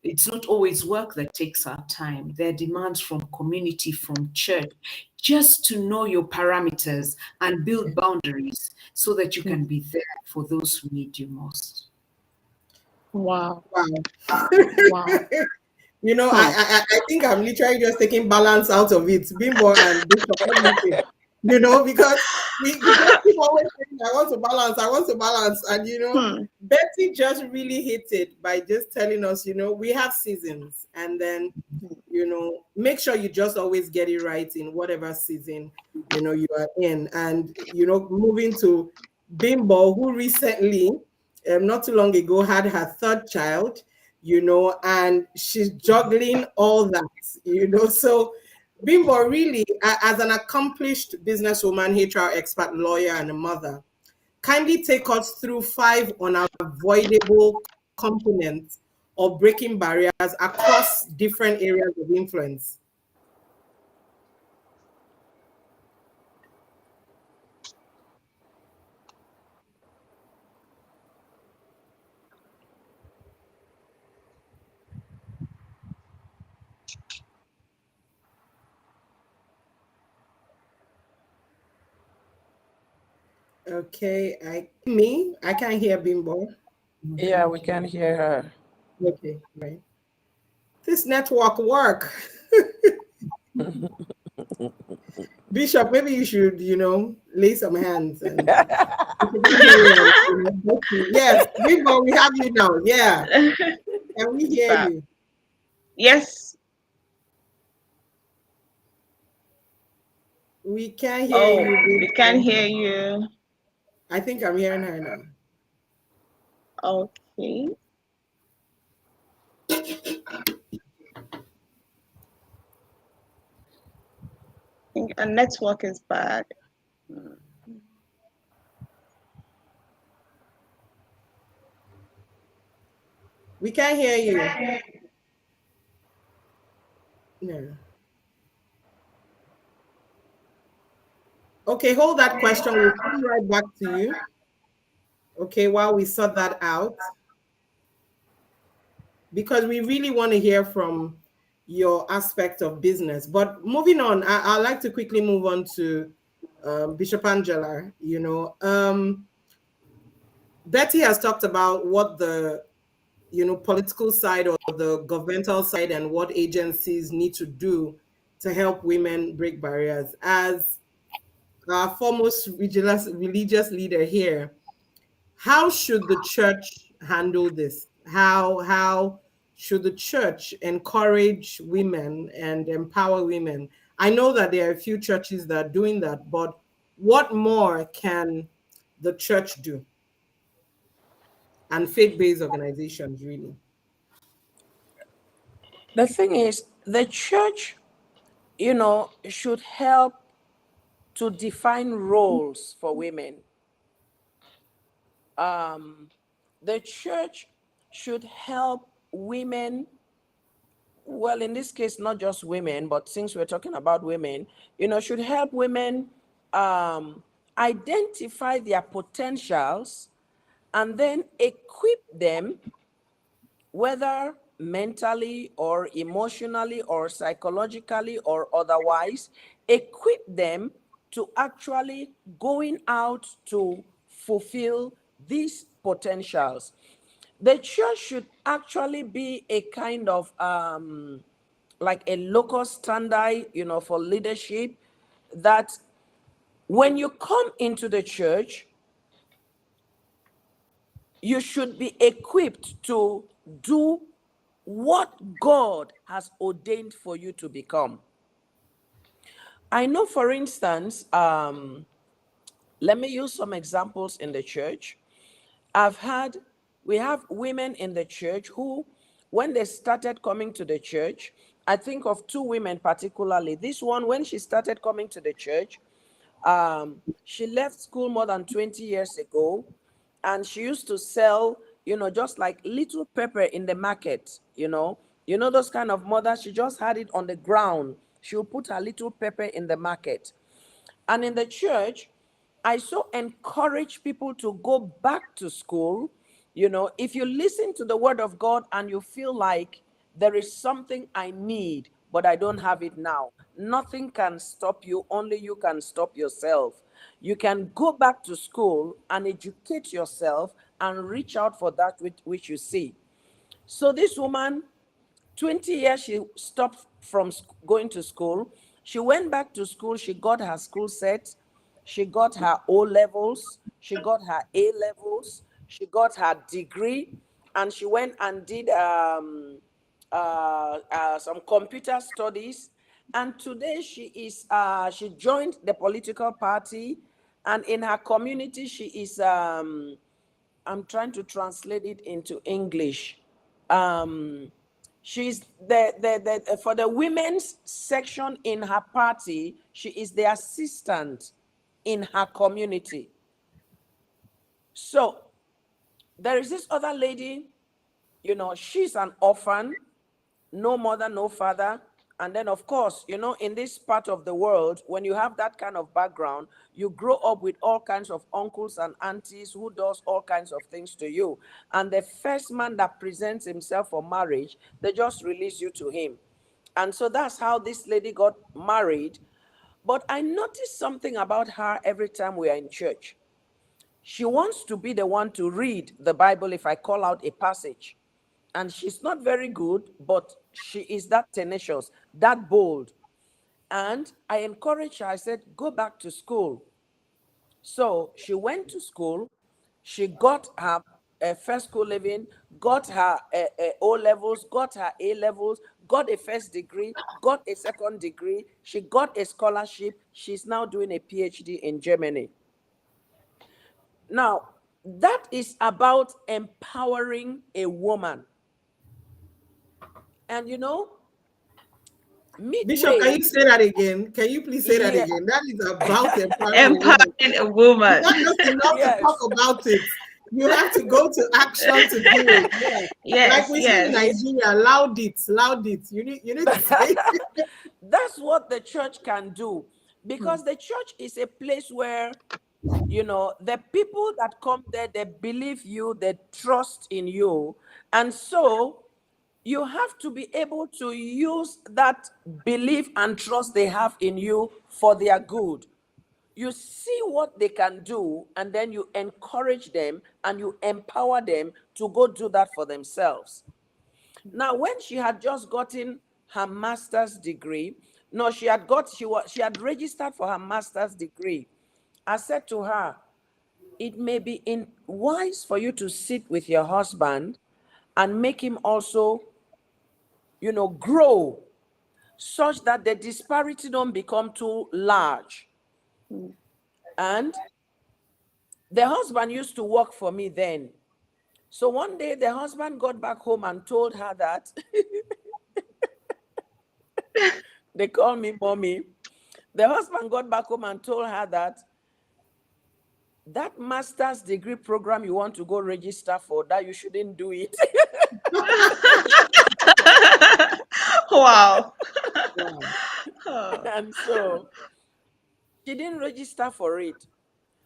It's not always work that takes our time. There are demands from community, from church, just to know your parameters and build boundaries so that you can be there for those who need you most. Wow. You know, I think I'm literally just taking balance out of it. Bimbo and Bishop, everything. You know, because we just keep always saying, I want to balance. And, you know, Betty just really hit it by just telling us, you know, we have seasons. And then, you know, make sure you just always get it right in whatever season, you know, you are in. And, you know, moving to Bimbo, who recently, not too long ago, had her third child, you know, and she's juggling all that, you know. So Bimbo, really, as an accomplished businesswoman, HR expert, lawyer, and a mother, kindly take us through 5 unavoidable components of breaking barriers across different areas of influence. Okay, I can't hear Bimbo. Yeah, we can hear her. Okay, right. This network work. Bishop, maybe you should, lay some hands and yes, Bimbo, we have you now. Yeah. Can we hear Fab. you? Yes. We can't hear Oh, you, we can Bimbo. hear you. I think I'm hearing her now. Okay. I think our network is bad. We can't hear you. No. Okay, hold that question. We'll come right back to you. Okay, while we sort that out, because we really want to hear from your aspect of business. But moving on, I'd like to quickly move on to Bishop Angela. Betty has talked about what the political side or the governmental side and what agencies need to do to help women break barriers. As our foremost religious leader here, how should the church handle this? How should the church encourage women and empower women? I know that there are a few churches that are doing that, but what more can the church do? And faith-based organizations, really. The thing is, the church, should help to define roles for women. The church should help women, well, in this case, not just women, but since we're talking about women, should help women identify their potentials and then equip them, whether mentally or emotionally or psychologically or otherwise, equip them to actually going out to fulfill these potentials. The church should actually be a kind of like a local standard, for leadership, that when you come into the church, you should be equipped to do what God has ordained for you to become. I know, for instance, let me use some examples in the church. We have women in the church who, when they started coming to the church, I think of 2 women particularly. This one, when she started coming to the church, she left school more than 20 years ago, and she used to sell, just like little pepper in the market, those kind of mothers. She just had it on the ground. She'll put her little pepper in the market. And in the church, I so encourage people to go back to school. If you listen to the word of God and you feel like there is something I need, but I don't have it now, nothing can stop you. Only you can stop yourself. You can go back to school and educate yourself and reach out for that which you see. So this woman, 20 years she stopped from going to school. She went back to school. She got her school set. She got her O levels. She got her A levels. She got her degree. And she went and did some computer studies. And today she joined the political party. And in her community, she is, I'm trying to translate it into English. She's the for the women's section in her party, she is the assistant in her community. So there is this other lady, you know, she's an orphan, no mother, no father. And then, of course, you know, in this part of the world, when you have that kind of background, you grow up with all kinds of uncles and aunties who does all kinds of things to you. And the first man that presents himself for marriage, they just release you to him. And so that's how this lady got married. But I noticed something about her every time we are in church. She wants to be the one to read the Bible if I call out a passage. And she's not very good, but she is that tenacious, that bold. And I encouraged her. I said, go back to school. So she went to school. She got her first school living, got her O levels, got her A levels, got a first degree, got a second degree. She got a scholarship. She's now doing a PhD in Germany. Now, that is about empowering a woman. And you know, Bishop, can midway, you say that again? Can you please say that yeah, again? That is about empowering a woman. Empowering a woman. It's not just enough to yes, talk about it. You have to go to action to do it. Yeah. Yes, Like we say in yes. Nigeria, loud it, loud it. You need to say it. that's what the church can do. Because the church is a place where, you know, the people that come there, they believe you, they trust in you. And so you have to be able to use that belief and trust they have in you for their good. You see what they can do, and then you encourage them and you empower them to go do that for themselves. Now, when she had just gotten her master's degree, no, she had registered for her master's degree. I said to her, it may be wise for you to sit with your husband and make him also, you know, grow such that the disparity don't become too large. And the husband used to work for me then. So one day the husband got back home and told her that they call me mommy. The husband got back home and told her that that master's degree program you want to go register for, that you shouldn't do it. Wow. And so she didn't register for it.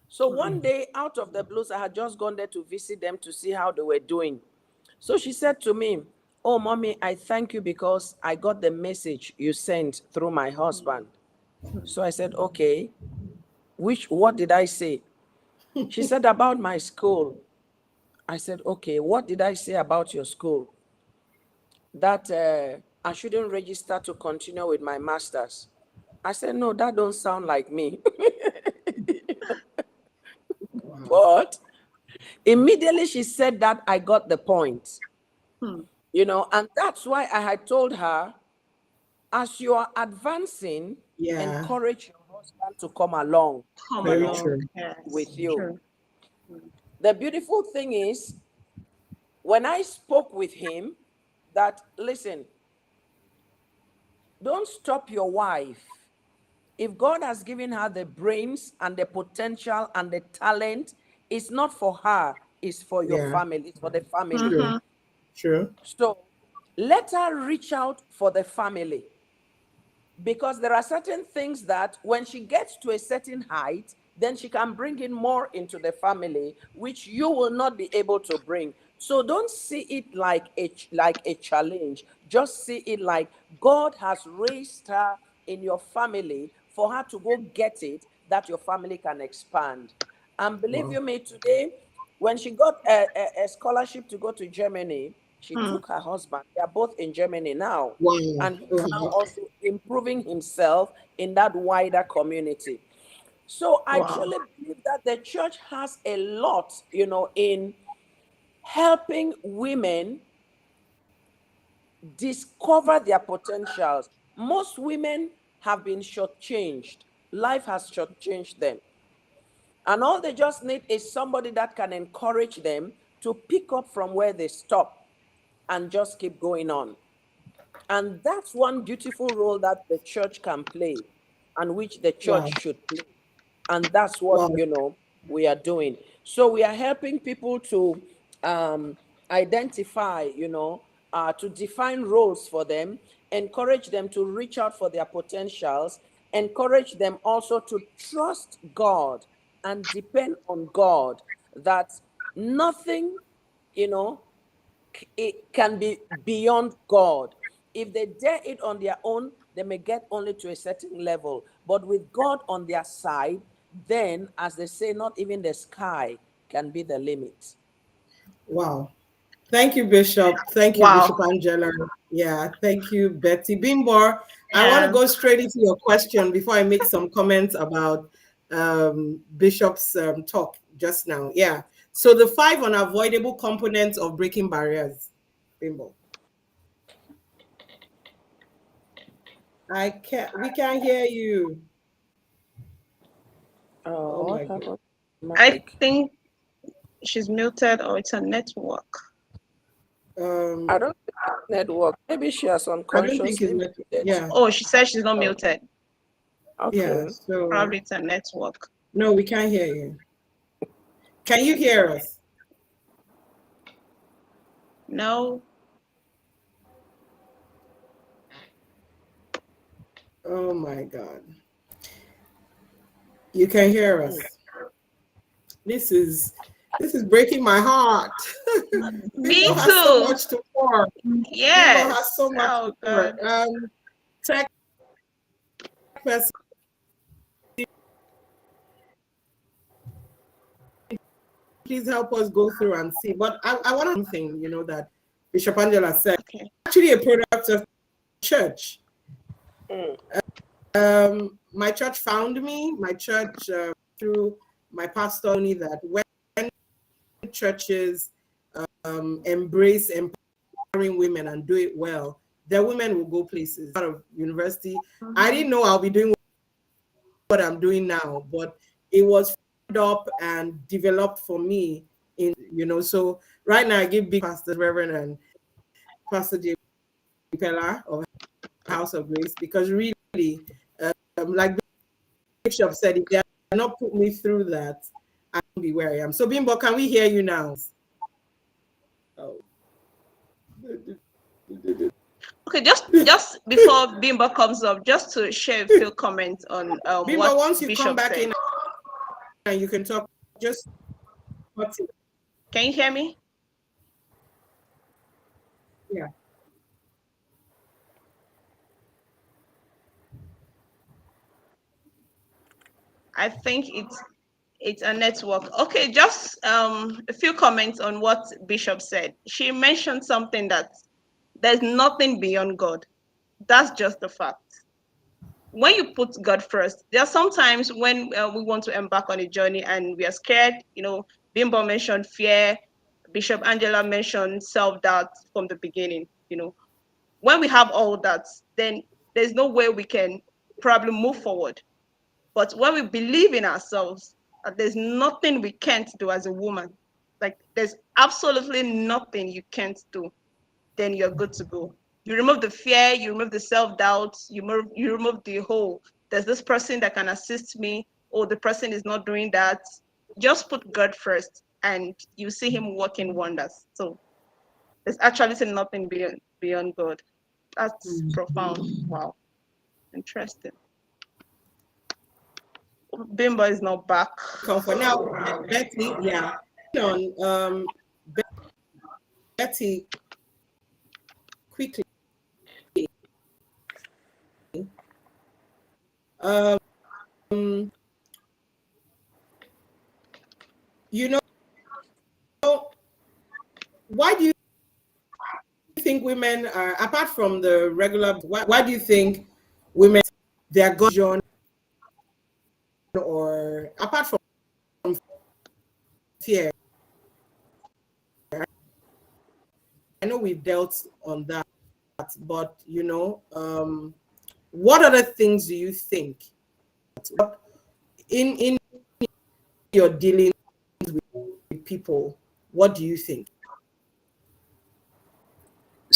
So one day, out of the blues, I had just gone there to visit them to see how they were doing. So she said to me, oh, mommy, I thank you because I got the message you sent through my husband. So I said, okay, what did I say? She said, about my school. I said, okay, what did I say about your school? That I shouldn't register to continue with my master's. I said, no, that don't sound like me. But immediately she said that, I got the point. You know, and that's why I had told her, as you are advancing, encourage your husband to come along, Come Very along. true. Yes, with you. true. The beautiful thing is, when I spoke with him, that, listen, don't stop your wife. If God has given her the brains and the potential and the talent, it's not for her, it's for your family, it's for the family. True. True. So let her reach out for the family. Because there are certain things that when she gets to a certain height, then she can bring in more into the family, which you will not be able to bring. So don't see it like a challenge. Just see it like God has raised her in your family for her to go get it, that your family can expand. And believe you me, today, when she got a scholarship to go to Germany, she took her husband. They are both in Germany now. Wow. And he's now also improving himself in that wider community. So I truly believe that the church has a lot, you know, in helping women discover their potentials. Most women have been shortchanged. Life has shortchanged them. And all they just need is somebody that can encourage them to pick up from where they stop and just keep going on. And that's one beautiful role that the church can play and which the church Wow. should play. And that's what, Wow. we are doing. So we are helping people to identify, to define roles for them, encourage them to reach out for their potentials, encourage them also to trust God and depend on God, that nothing, it can be beyond God. If they dare it on their own, they may get only to a certain level. But with God on their side, then, as they say, not even the sky can be the limit. Wow. Thank you, Bishop. Thank you, Wow. Bishop Angela. Yeah, thank you, Betty. Bimbo, I want to Yeah. go straight into your question before I make some comments about Bishop's talk just now. Yeah. So the 5 unavoidable components of breaking barriers. Bimbo. We can't hear you. Oh Oh, my what God. happened? I Mike. think she's muted or it's a network. I don't think it's network. Maybe she has I don't think it's unconsciously muted. yeah. Oh, she said she's not Oh, muted. Yeah. okay. So Probably it's a network. no, we can't hear you. Can you hear us? No. Oh my God. You can hear us. This is breaking my heart. Me Bimbo has so too. much to pour. Bimbo has Yes. so much Oh to pour. God. Tech person, please help us go through and see. But I want something, that Bishop Angela said. Okay. Actually, a product of church. Mm. My church found me. My church through my pastor only that when churches embrace empowering women and do it well, their women will go places. Out of university, I didn't know I'll be doing what I'm doing now, but it was up and developed for me so right now I give big pastors, Reverend and Pastor J. Pella of House of Grace, because really, like Bishop said, if they had not put me through that, I wouldn't be where I am. So Bimbo, can we hear you now? Oh. Okay, just before Bimbo comes up, just to share a few comments on Bimbo, what once you come Bishop back said. in and you can talk, just what's it? Can you hear me? Yeah. I think it's a network. Okay, just a few comments on what Bishop said. She mentioned something that there's nothing beyond God. That's just the fact. When you put God first, there are sometimes when we want to embark on a journey and we are scared. Bimbo mentioned fear. Bishop Angela mentioned self-doubt from the beginning. When we have all that, then there's no way we can probably move forward. But when we believe in ourselves, there's nothing we can't do as a woman. Like there's absolutely nothing you can't do. Then you're good to go. You remove the fear, you remove the self-doubt, you remove the whole, there's this person that can assist me, or the person is not doing that. Just put God first and you see him working wonders. So there's actually nothing beyond God. That's profound. Wow. Interesting. Bimbo is not back. Comfort. Now, Betty, yeah. On Betty, quickly. Um, you know, why do you think women are, apart from the regular, why do you think women, their God, or apart from fear? I know we've dealt on that, but what other things do you think in your dealings with people? What do you think?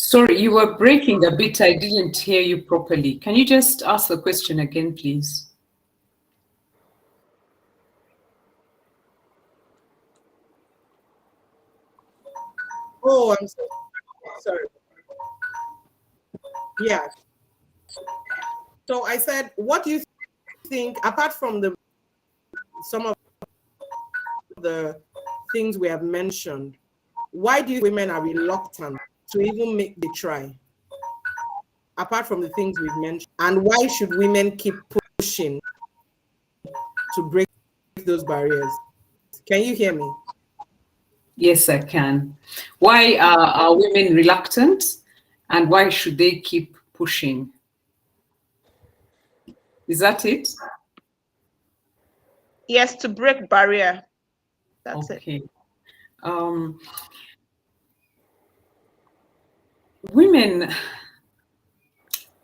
Sorry, you were breaking a bit. I didn't hear you properly. Can you just ask the question again, please? Oh, I'm so sorry. Yeah. So I said, what do you think, apart from some of the things we have mentioned, why do women are reluctant to even make the try? Apart from the things we've mentioned, and why should women keep pushing to break those barriers? Can you hear me? Yes, I can. Why are women reluctant, and why should they keep pushing? Is that it? Yes, to break barrier. That's it. Okay. Women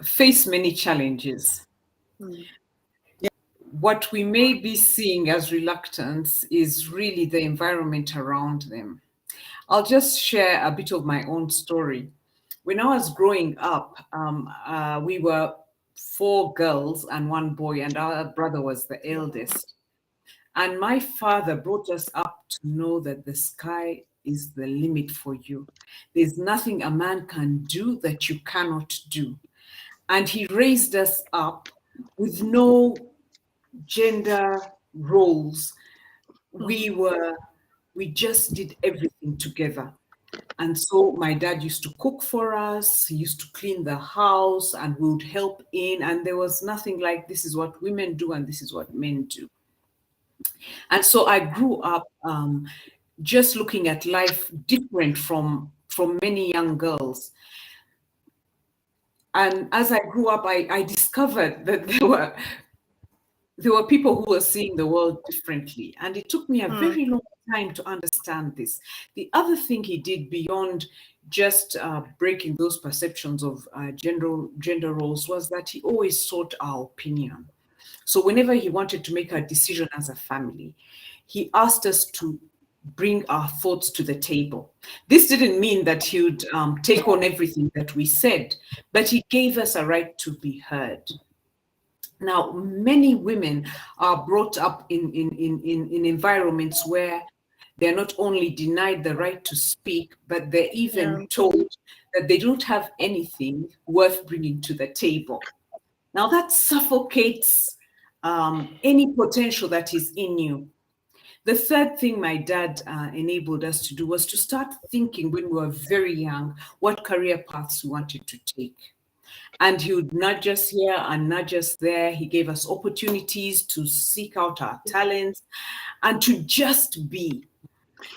face many challenges. What we may be seeing as reluctance is really the environment around them. I'll just share a bit of my own story. When I was growing up, we were 4 girls and 1 boy, and our brother was the eldest. And my father brought us up to know that the sky is the limit for you. There's nothing a man can do that you cannot do. And he raised us up with no gender roles. We just did everything together. And so my dad used to cook for us, he used to clean the house, and we would help in. And there was nothing like, this is what women do and this is what men do. And so I grew up just looking at life different from many young girls. And as I grew up, I discovered that there were people who were seeing the world differently. And it took me a very long time to understand this. The other thing he did beyond just breaking those perceptions of gender roles was that he always sought our opinion. So whenever he wanted to make a decision as a family, he asked us to bring our thoughts to the table. This didn't mean that he would take on everything that we said, but he gave us a right to be heard. Now, many women are brought up in environments where they're not only denied the right to speak, but they're even told that they don't have anything worth bringing to the table. Now, that suffocates any potential that is in you. The third thing my dad enabled us to do was to start thinking when we were very young what career paths we wanted to take. And he would nudge us here and nudge us there. He gave us opportunities to seek out our talents and to just be.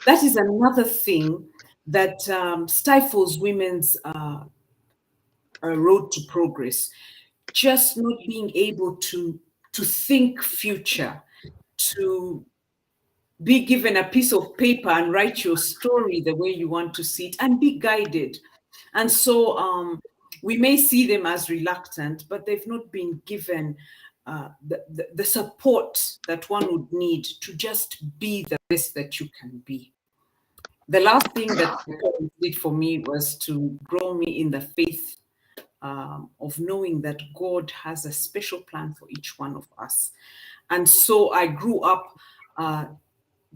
That is another thing that stifles women's road to progress. Just not being able to think future, to be given a piece of paper and write your story the way you want to see it and be guided. And so we may see them as reluctant, but they've not been given the support that one would need to just be the best that you can be. The last thing that my parents did for me was to grow me in the faith of knowing that God has a special plan for each one of us. And so I grew up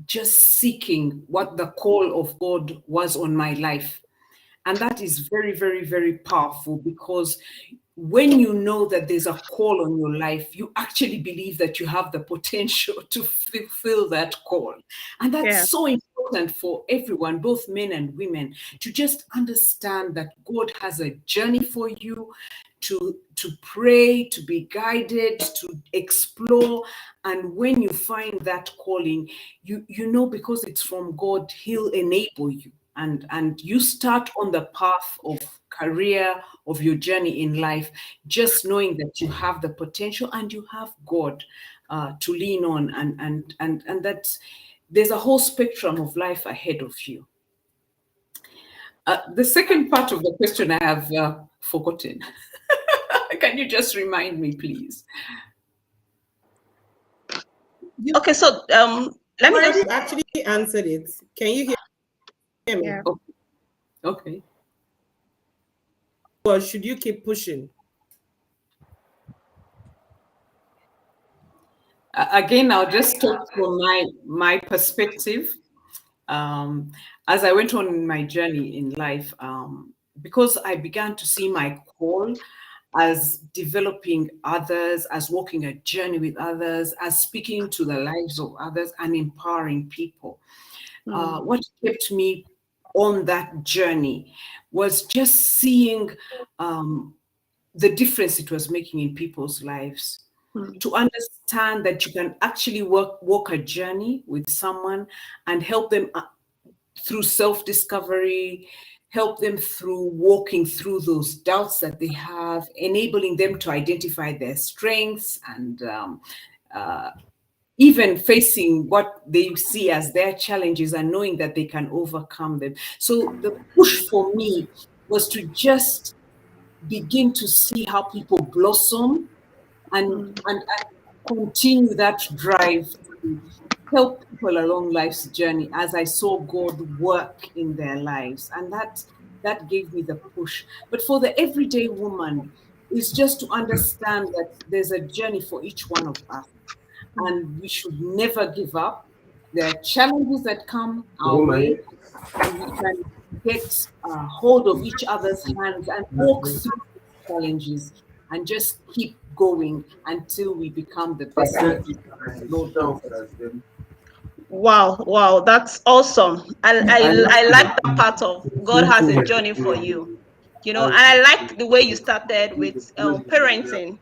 just seeking what the call of God was on my life. And that is very, very, very powerful, because when you know that there's a call on your life, you actually believe that you have the potential to fulfill that call. And that's so important for everyone, both men and women, to just understand that God has a journey for you, to pray, to be guided, to explore. And when you find that calling, you know, because it's from God, He'll enable you. And you start on the path of career, of your journey in life, just knowing that you have the potential and you have God to lean on, and that there's a whole spectrum of life ahead of you. The second part of the question I have forgotten. Can you just remind me, please? Okay, so let me just actually answered it. Can you hear me? Yeah. Okay. or should you keep pushing? Again, I'll just talk from my perspective. Um, as I went on in my journey in life, because I began to see my call as developing others, as walking a journey with others, as speaking to the lives of others and empowering people. What kept me on that journey was just seeing the difference it was making in people's lives. To understand that you can actually walk a journey with someone and help them through self-discovery, help them through walking through those doubts that they have, enabling them to identify their strengths and even facing what they see as their challenges and knowing that they can overcome them. So the push for me was to just begin to see how people blossom and continue that drive to help people along life's journey as I saw God work in their lives. And that gave me the push. But for the everyday woman, is just to understand that there's a journey for each one of us and we should never give up. There are challenges that come our way, and we can get hold of each other's hands and walk through these challenges and just keep going until we become the best version of the Lord wants us. Wow, wow, that's awesome. I like that part of God has a journey for you. And I like the way you started with parenting.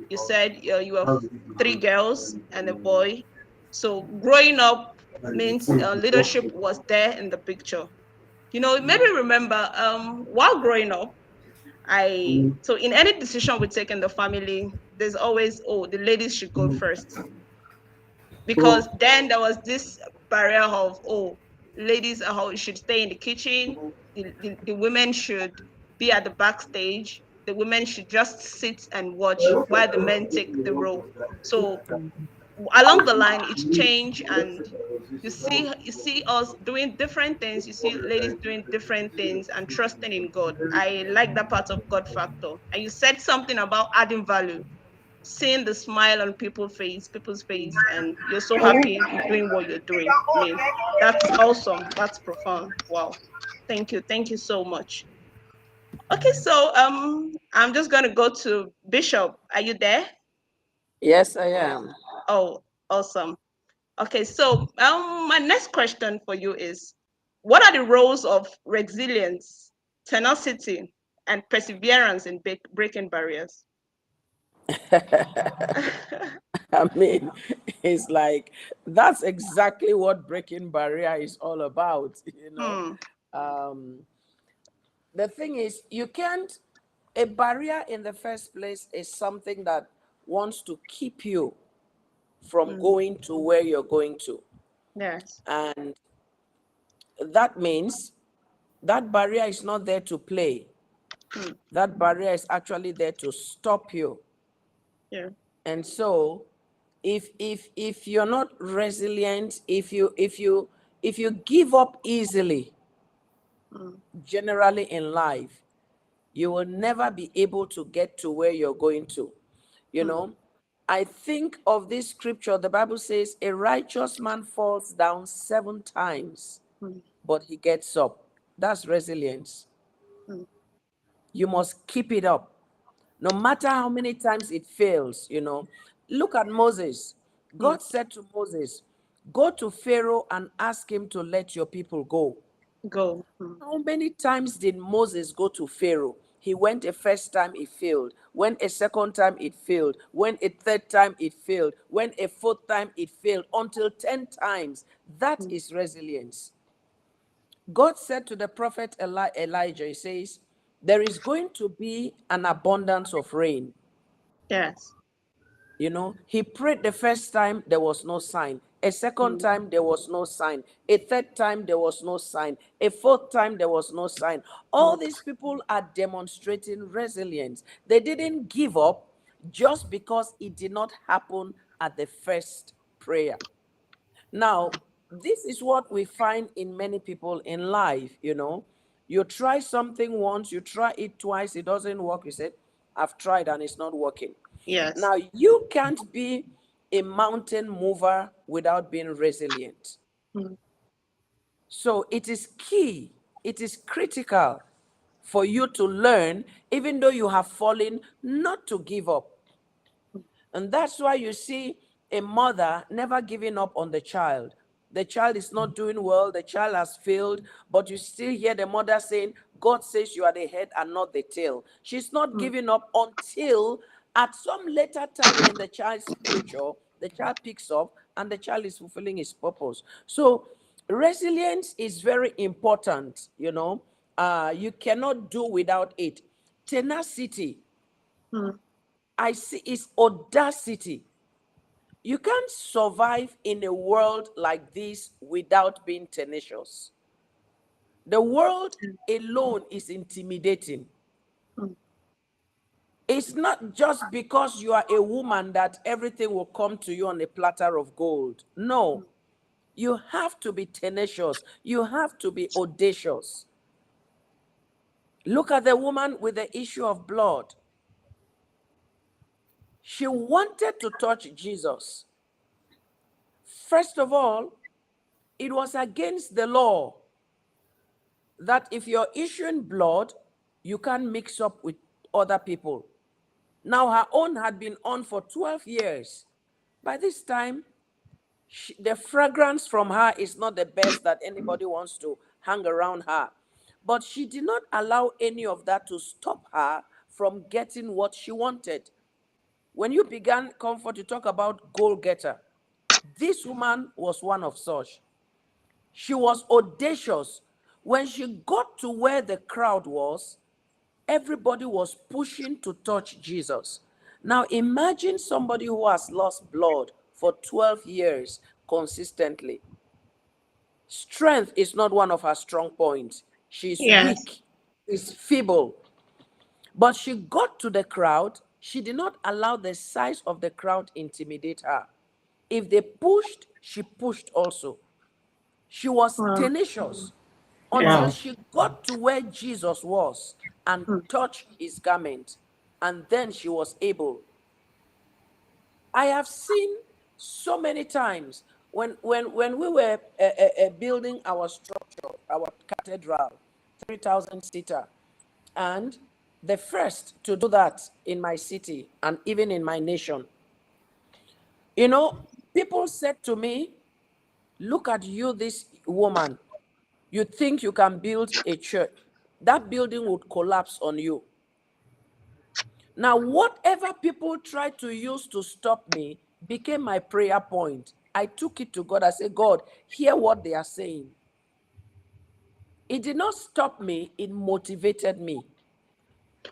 You said you have three girls and a boy. So growing up means leadership was there in the picture. It made me remember while growing up, so in any decision we take in the family, there's always, oh, the ladies should go first. Because then there was this barrier of, oh, ladies should stay in the kitchen, the women should be at the backstage, the women should just sit and watch while the men take the role. So along the line it's changed, and you see us doing different things, you see ladies doing different things and trusting in God. I like that part of God factor. And you said something about adding value, seeing the smile on people's face, and you're so happy doing what you're doing. I mean, that's awesome. That's profound. Wow. Thank you so much. Okay, so I'm just gonna go to Bishop. Are you there? Yes, I am. Oh, awesome. Okay, so my next question for you is, what are the roles of resilience, tenacity, and perseverance in breaking barriers? I mean, it's like that's exactly what breaking barrier is all about, you know. Hmm. Um, the thing is, you can't, a barrier in the first place is something that wants to keep you from Hmm. going to where you're going to. Yes. And that means that barrier is not there to play. Hmm. That barrier is actually there to stop you. Yeah. And so if you're not resilient, if you give up easily, Hmm. generally in life, you will never be able to get to where you're going to. You Hmm. know, I think of this scripture, the Bible says, a righteous man falls down 7 times, Hmm. but he gets up. That's resilience. Hmm. You must keep it up. No matter how many times it fails, Look at Moses. Hmm. God said to Moses, go to Pharaoh and ask him to let your people go. Go. Hmm. How many times did Moses go to Pharaoh? He went a first time, it failed. Went a second time, it failed. Went a third time, it failed. Went a fourth time, it failed. Until 10 times. That Hmm. is resilience. God said to the prophet Elijah, he says, there is going to be an abundance of rain. Yes. He prayed the first time, there was no sign. A second Hmm. time, there was no sign. A third time, there was no sign. A fourth time, there was no sign. Hmm. All these people are demonstrating resilience. They didn't give up just because it did not happen at the first prayer. Now, this is what we find in many people in life. You try something once, you try it twice, it doesn't work. You said, I've tried and it's not working. Yes. Now, you can't be a mountain mover without being resilient. Mm. So it is key, it is critical for you to learn, even though you have fallen, not to give up. And that's why you see a mother never giving up on the child. The child is not doing well, the child has failed, but you still hear the mother saying, God says you are the head and not the tail. She's not Mm. giving up until at some later time in the child's future, the child picks up and the child is fulfilling his purpose. So resilience is very important, you know. You cannot do without it. Tenacity, Mm. I see, is audacity. You can't survive in a world like this without being tenacious. The world alone is intimidating. Mm. It's not just because you are a woman that everything will come to you on a platter of gold. No, you have to be tenacious. You have to be audacious. Look at the woman with the issue of blood. She wanted to touch Jesus. First of all, it was against the law that if you're issuing blood, you can't mix up with other people. Now, her own had been on for 12 years. By this time, the fragrance from her is not the best that anybody wants to hang around her. But she did not allow any of that to stop her from getting what she wanted. When you began, Comfort, to talk about goal getter, this woman was one of such. She was audacious. When she got to where the crowd was, everybody was pushing to touch Jesus. Now imagine somebody who has lost blood for 12 years consistently. Strength is not one of her strong points. She's Yes. weak, she's feeble. But she got to the crowd. She did not allow the size of the crowd intimidate her. If they pushed, she pushed also. She was Wow. tenacious until Yes. Wow. she got to where Jesus was and Mm. touched his garment. And then she was able. I have seen so many times when we were building our structure, our cathedral, 3,000 seater, and the first to do that in my city and even in my nation. You know, people said to me, look at you, this woman. You think you can build a church. That building would collapse on you. Now, whatever people tried to use to stop me became my prayer point. I took it to God. I said, God, hear what they are saying. It did not stop me, it motivated me.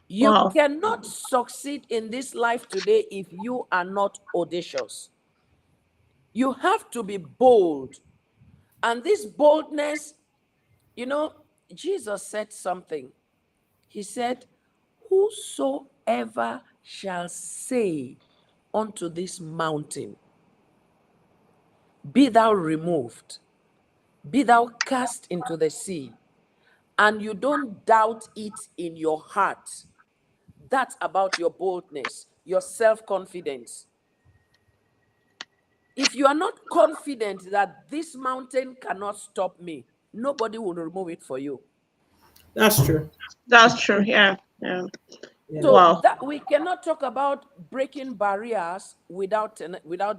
You Wow. cannot succeed in this life today if you are not audacious. You have to be bold. And this boldness, you know, Jesus said something. He said, whosoever shall say unto this mountain, be thou removed, be thou cast into the sea, and you don't doubt it in your heart. That's about your boldness, your self-confidence. If you are not confident that this mountain cannot stop me, nobody will remove it for you. That's true. That's true. Yeah. Yeah. Yeah. So Wow. that we cannot talk about breaking barriers without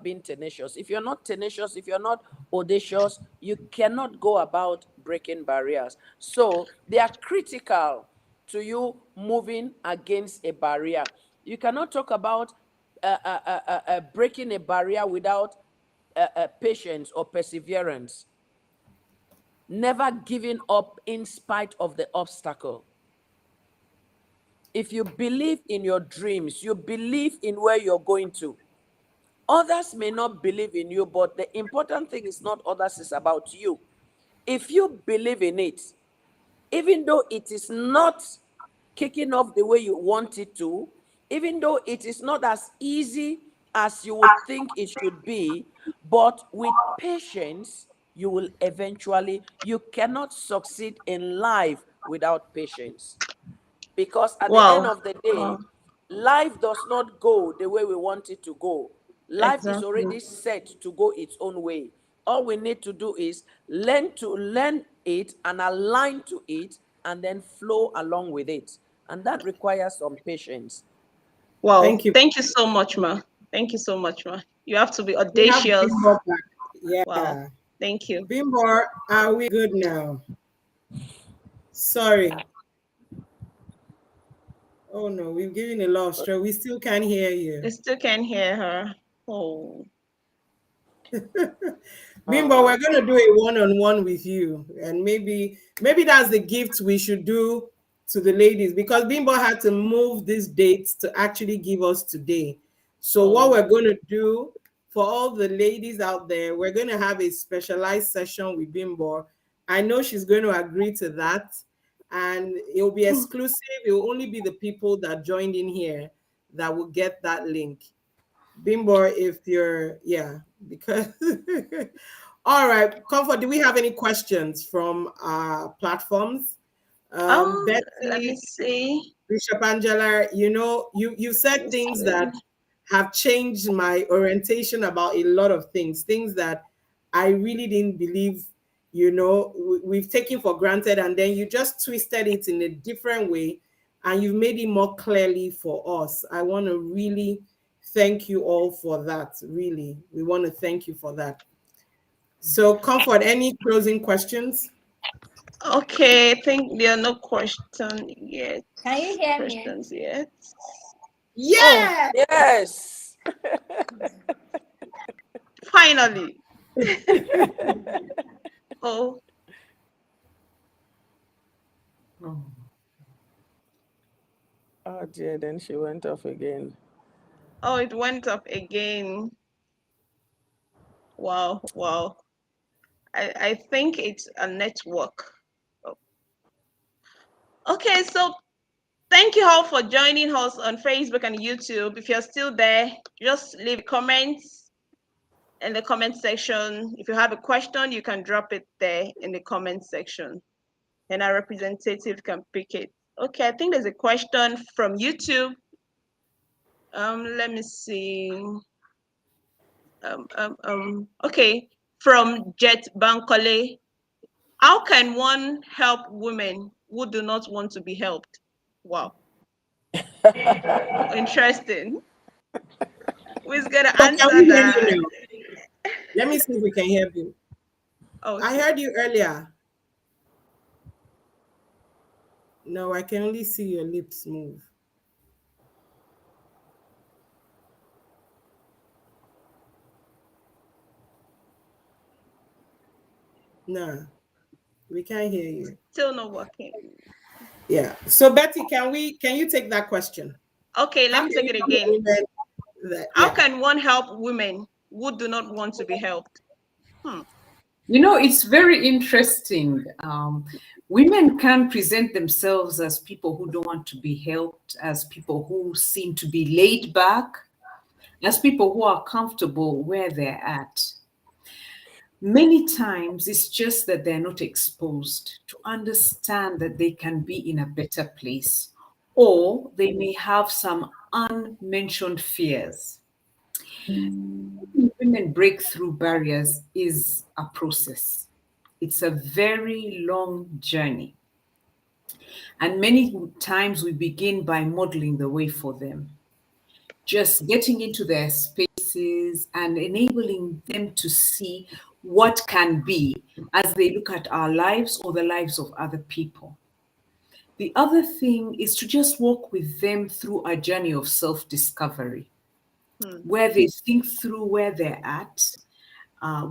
being tenacious. If you're not tenacious, if you're not audacious, you cannot go about breaking barriers. So they are critical to you moving against a barrier. You cannot talk about breaking a barrier without patience or perseverance. Never giving up in spite of the obstacle. If you believe in your dreams, you believe in where you're going to. Others may not believe in you, but the important thing is not others, it's about you. If you believe in it, even though it is not kicking off the way you want it to, even though it is not as easy as you would think it should be, but with patience, you will eventually, you cannot succeed in life without patience. Because at the end Wow. of the day, Wow. life does not go the way we want it to go. Life is Exactly. already set to go its own way. All we need to do is learn it and align to it and then flow along with it. And that requires some patience. Wow. Thank you. Thank you so much, ma. Thank you so much, ma. You have to be We have audacious. Bimbo back. Wow. Yeah. Thank you. Bimbo, are we good now? Sorry. Oh no, we've given a lot of stress. We still can't hear I you. still can't hear her. Oh. Bimbo, we're gonna do a one-on-one with you, and maybe that's the gift we should do to the ladies, because Bimbo had to move this date to actually give us today. So what Oh. we're gonna do for all the ladies out there, we're gonna have a specialized session with Bimbo. I know she's going to agree to that, and it'll be exclusive. It will only be the people that joined in here that will get that link. Bimbo, if you're, yeah, because all right, Comfort, do we have any questions from our platforms? Let me Betty, see. Bishop Angela, you Let said me things see. that have changed my orientation about a lot of things that I really didn't believe, we've taken for granted, and then you just twisted it in a different way, and you've made it more clearly for us. I want to really thank you all for that. Really, we want to thank you for that. So, Comfort, any closing questions? Okay, I think there are no questions yet. Can you hear me? Questions yet. Oh, Yeah. Yes. finally. Oh, Oh. Oh dear, then she went off again. oh, it went up again. Wow, wow. I think it's a network. Oh. Okay, so thank you all for joining us on Facebook and YouTube. If you're still there, just leave comments in the comment section. If you have a question, you can drop it there in the comment section, and our representative can pick it. Okay, I think there's a question from YouTube. Let me see. Okay, from Jet Bankole. How can one help women who do not want to be helped? Wow, interesting. Who's gonna So can answer we hear you that? now? Let me see if we can hear you. I Okay. heard you earlier. No, I can only see your lips move. No, we can't hear you. Still not working. Yeah. So Betty, can you take that question? Okay, let How me can take you it help again. women that, How yeah. can one help women who do not want to be helped? It's very interesting. Women can present themselves as people who don't want to be helped, as people who seem to be laid back, as people who are comfortable where they're at. Many times it's just that they're not exposed to understand that they can be in a better place, or they may have some unmentioned fears. Women break through barriers is a process. It's a very long journey. And many times we begin by modeling the way for them, just getting into their spaces and enabling them to see what can be as they look at our lives or the lives of other people. The other thing is to just walk with them through a journey of self discovery, Hmm. where they think through where they're at,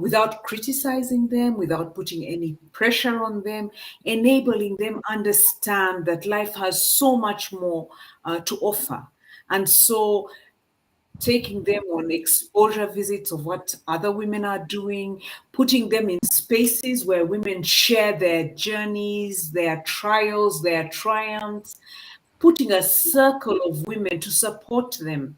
without criticizing them, without putting any pressure on them, enabling them understand that life has so much more to offer. And so taking them on exposure visits of what other women are doing, putting them in spaces where women share their journeys, their trials, their triumphs, putting a circle of women to support them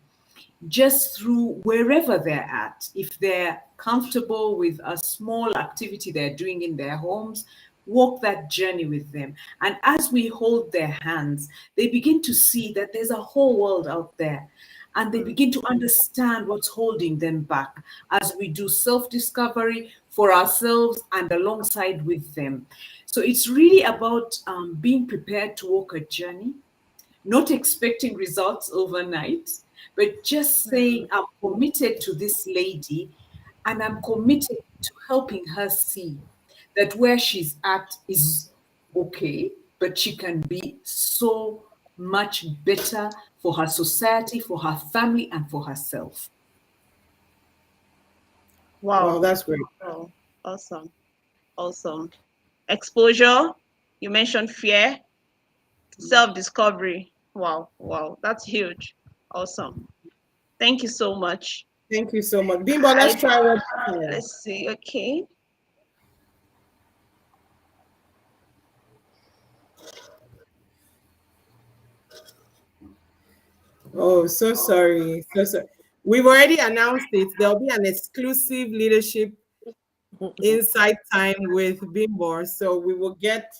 just through wherever they're at. If they're comfortable with a small activity they're doing in their homes, walk that journey with them. And as we hold their hands, they begin to see that there's a whole world out there. And they begin to understand what's holding them back as we do self discovery for ourselves and alongside with them. So it's really about being prepared to walk a journey, not expecting results overnight, but just saying, I'm committed to this lady and I'm committed to helping her see that where she's at is okay, but she can be so much better for her society, for her family, and for herself. Wow, Wow. that's great. Oh, awesome. Awesome. Exposure. You mentioned fear, self-discovery. Wow. Wow. That's huge. Awesome. Thank you so much. Thank you so much. Bimbo, let's try one more time. Let's see. Okay. Oh, so sorry. So sorry. We've already announced it. There'll be an exclusive leadership insight time with Bimbo. So we will get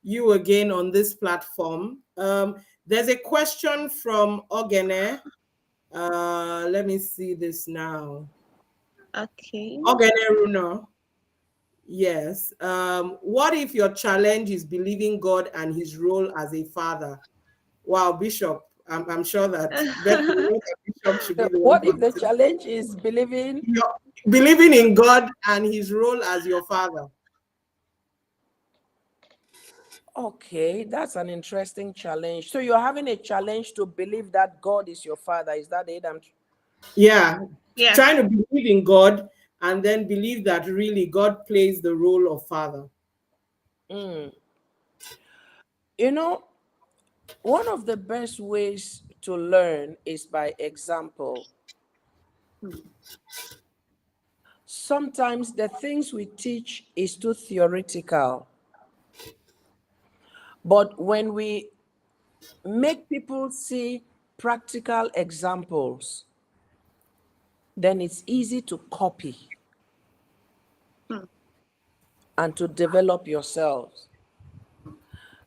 you again on this platform. There's a question from Ogene. Let me see this now. Okay. Ogene Runo. Yes. What if your challenge is believing God and his role as a father? Wow, Bishop. I'm sure that Bishop should be the one What to if the answer. challenge is believing? Believing in God and his role as your father. Okay, that's an interesting challenge. So you're having a challenge to believe that God is your father. Is that it? Yeah. Yes. Trying to believe in God and then believe that really God plays the role of father. Mm. You know, one of the best ways to learn is by example. Sometimes the things we teach is too theoretical. But when we make people see practical examples, then it's easy to copy and to develop yourselves.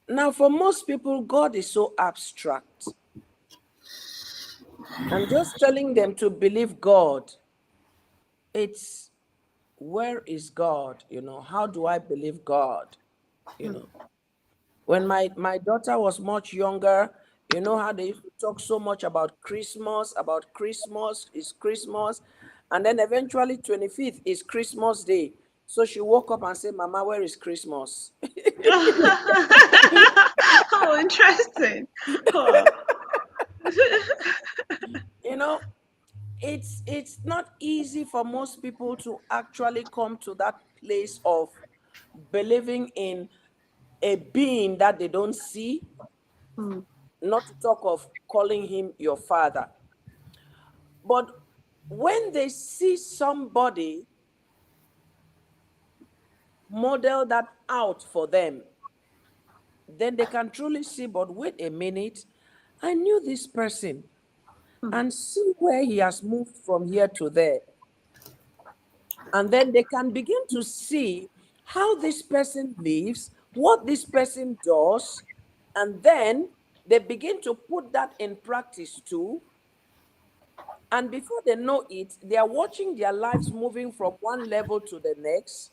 Now, for most people, God is so abstract. And just telling them to believe God, it's where is God? How do I believe God? When my daughter was much younger, you know how they used to talk so much about Christmas is Christmas. And then eventually 25th is Christmas Day. So she woke up and said, Mama, where is Christmas? Oh, interesting. Oh. You know, it's not easy for most people to actually come to that place of believing in a being that they don't see, not to talk of calling him your father. But when they see somebody model that out for them, then they can truly see, but wait a minute, I knew this person, and see where he has moved from here to there. And then they can begin to see how this person lives, what this person does, and then they begin to put that in practice too. And before they know it, they are watching their lives moving from one level to the next.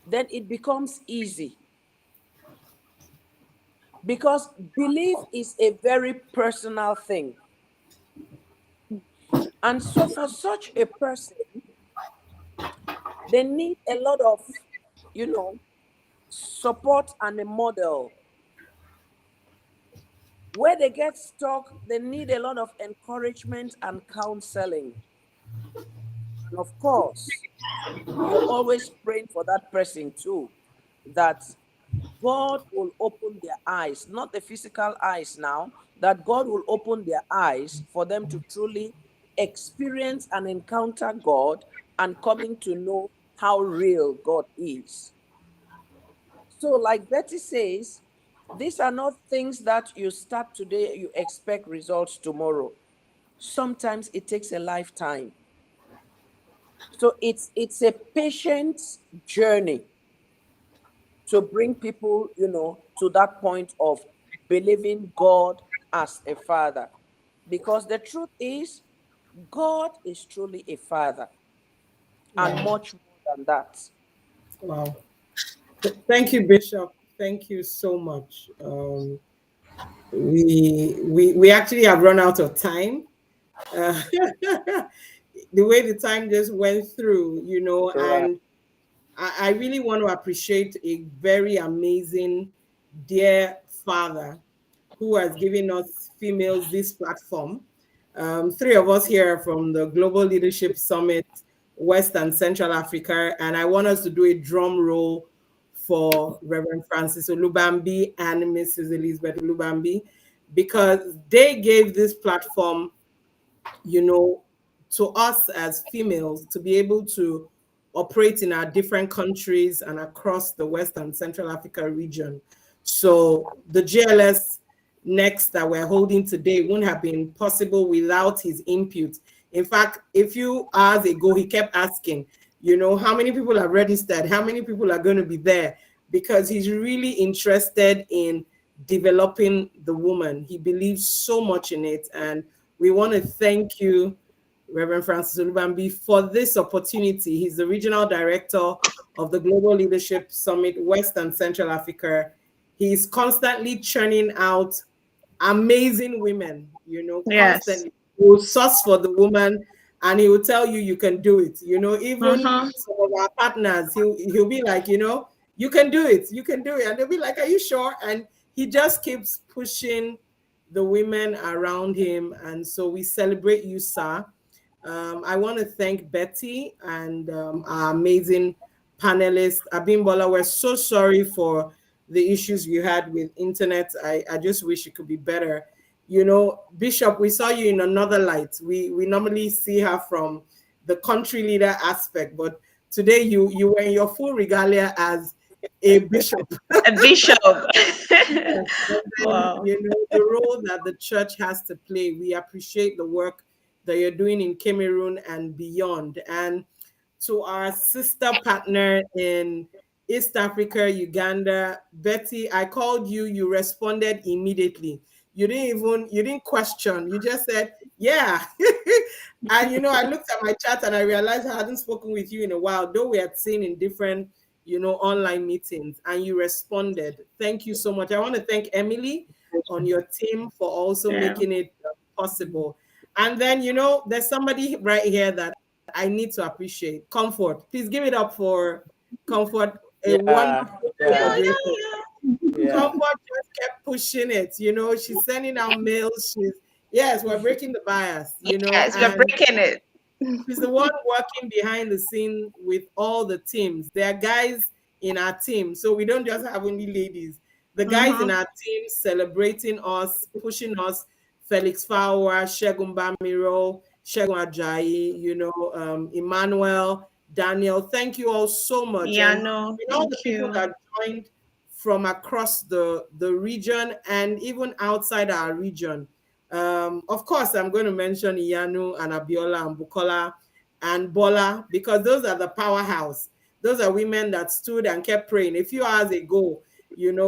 Then it becomes easy. Because belief is a very personal thing. And so for such a person, they need a lot of, support and a model. Where they get stuck, they need a lot of encouragement and counseling. And of course, you're always praying for that person too, that God will open their eyes, not the physical eyes now, that God will open their eyes for them to truly experience and encounter God and coming to know how real God is. So, like Betty says, these are not things that you start today, you expect results tomorrow. Sometimes it takes a lifetime. So it's a patient journey. to bring people, to that point of believing God as a father. Because the truth is, God is truly a father and Wow. much more than that. Wow. Thank you, Bishop. Thank you so much. We actually have run out of time. Uh, the way the time just went through, Right. and I really want to appreciate a very amazing, dear father who has given us females this platform. Three of us here from the Global Leadership Summit, West and Central Africa, and I want us to do a drum roll for Reverend Francis Olubambi and Mrs. Elizabeth Olubambi because they gave this platform, you know, to us as females to be able to operate in our different countries and across the West and Central Africa region. So the GLS next that we're holding today wouldn't have been possible without his input. In fact, a few hours ago, he kept asking, how many people have registered? How many people are going to be there? Because he's really interested in developing the woman. He believes so much in it. And we want to thank you, Reverend Francis Olubambi, for this opportunity. He's the regional director of the Global Leadership Summit, West and Central Africa. He's constantly churning out amazing women, Yes. constantly. He will source for the woman and he will tell you you can do it. Even Mm-hmm. some of our partners, he'll be like, you can do it, you can do it. And they'll be like, are you sure? And he just keeps pushing the women around him. And so we celebrate you, sir. I want to thank Betty and our amazing panelists. Abimbola, we're so sorry for the issues you had with internet. I just wish it could be better. Bishop, we saw you in another light. We normally see her from the country leader aspect, but today you were in your full regalia as a bishop. A bishop. Yes, and then, Wow. the role that the church has to play. We appreciate the work that you're doing in Cameroon and beyond. And to our sister partner in East Africa, Uganda, Betty, I called you, you responded immediately. You didn't question. You just said, yeah. And I looked at my chat and I realized I hadn't spoken with you in a while, though we had seen in different online meetings, and you responded. Thank you so much. I want to thank Emily on your team for also Yeah. making it possible. And then, there's somebody right here that I need to appreciate. Comfort. Please give it up for Comfort, a Yeah, wonderful Yeah, yeah, moderator. yeah, yeah. Comfort just kept pushing it. She's sending out mails. Yes, we're breaking the bias, yeah. Yes, we're and breaking it. she's the one working behind the scene with all the teams. There are guys in our team, so we don't just have only ladies. The guys in Mm-hmm. our team celebrating us, pushing us. Felix Fowler, Shegun Bamiro, Shegun Ajayi, Emmanuel, Daniel. Thank you all so much, Yeah, and no, all thank the people you. that joined from across the region and even outside our region. Of course, I'm going to mention Iyanu and Abiola and Bukola and Bola because those are the powerhouse. Those are women that stood and kept praying. A few hours ago,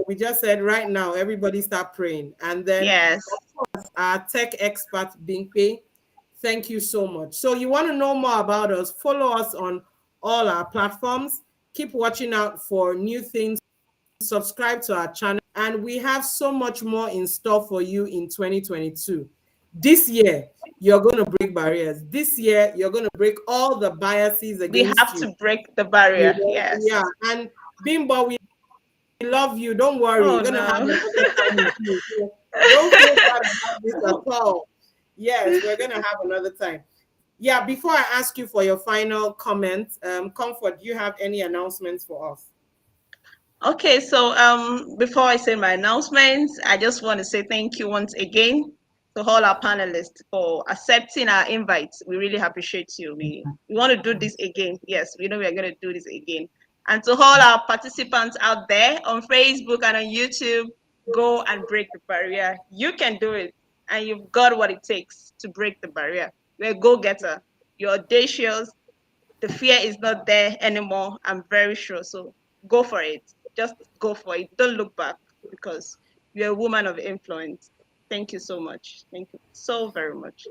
we just said right now, everybody start praying. And then Yes. our tech expert, Bingpe, thank you so much. So you want to know more about us, follow us on all our platforms. Keep watching out for new things. Subscribe to our channel, and we have so much more in store for you in 2022. This year, you're going to break barriers. This year, you're going to break all the biases We against have you. to break the barrier. Yes. Yeah. And Bimbo, we love you. Don't worry. Oh We're going to have no. another time with you. So don't feel bad about this at all. Yes, we're going to have another time. Yeah, before I ask you for your final comment, Comfort, do you have any announcements for us? Okay, so before I say my announcements, I just want to say thank you once again to all our panelists for accepting our invites. We really appreciate you. We want to do this again. Yes, we know we are going to do this again. And to all our participants out there on Facebook and on YouTube, go and break the barrier. You can do it, and you've got what it takes to break the barrier. You're a go-getter. You're audacious. The fear is not there anymore. I'm very sure. So go for it. just go for it. Don't look back, because you're a woman of influence. Thank you so much. Thank you so very much.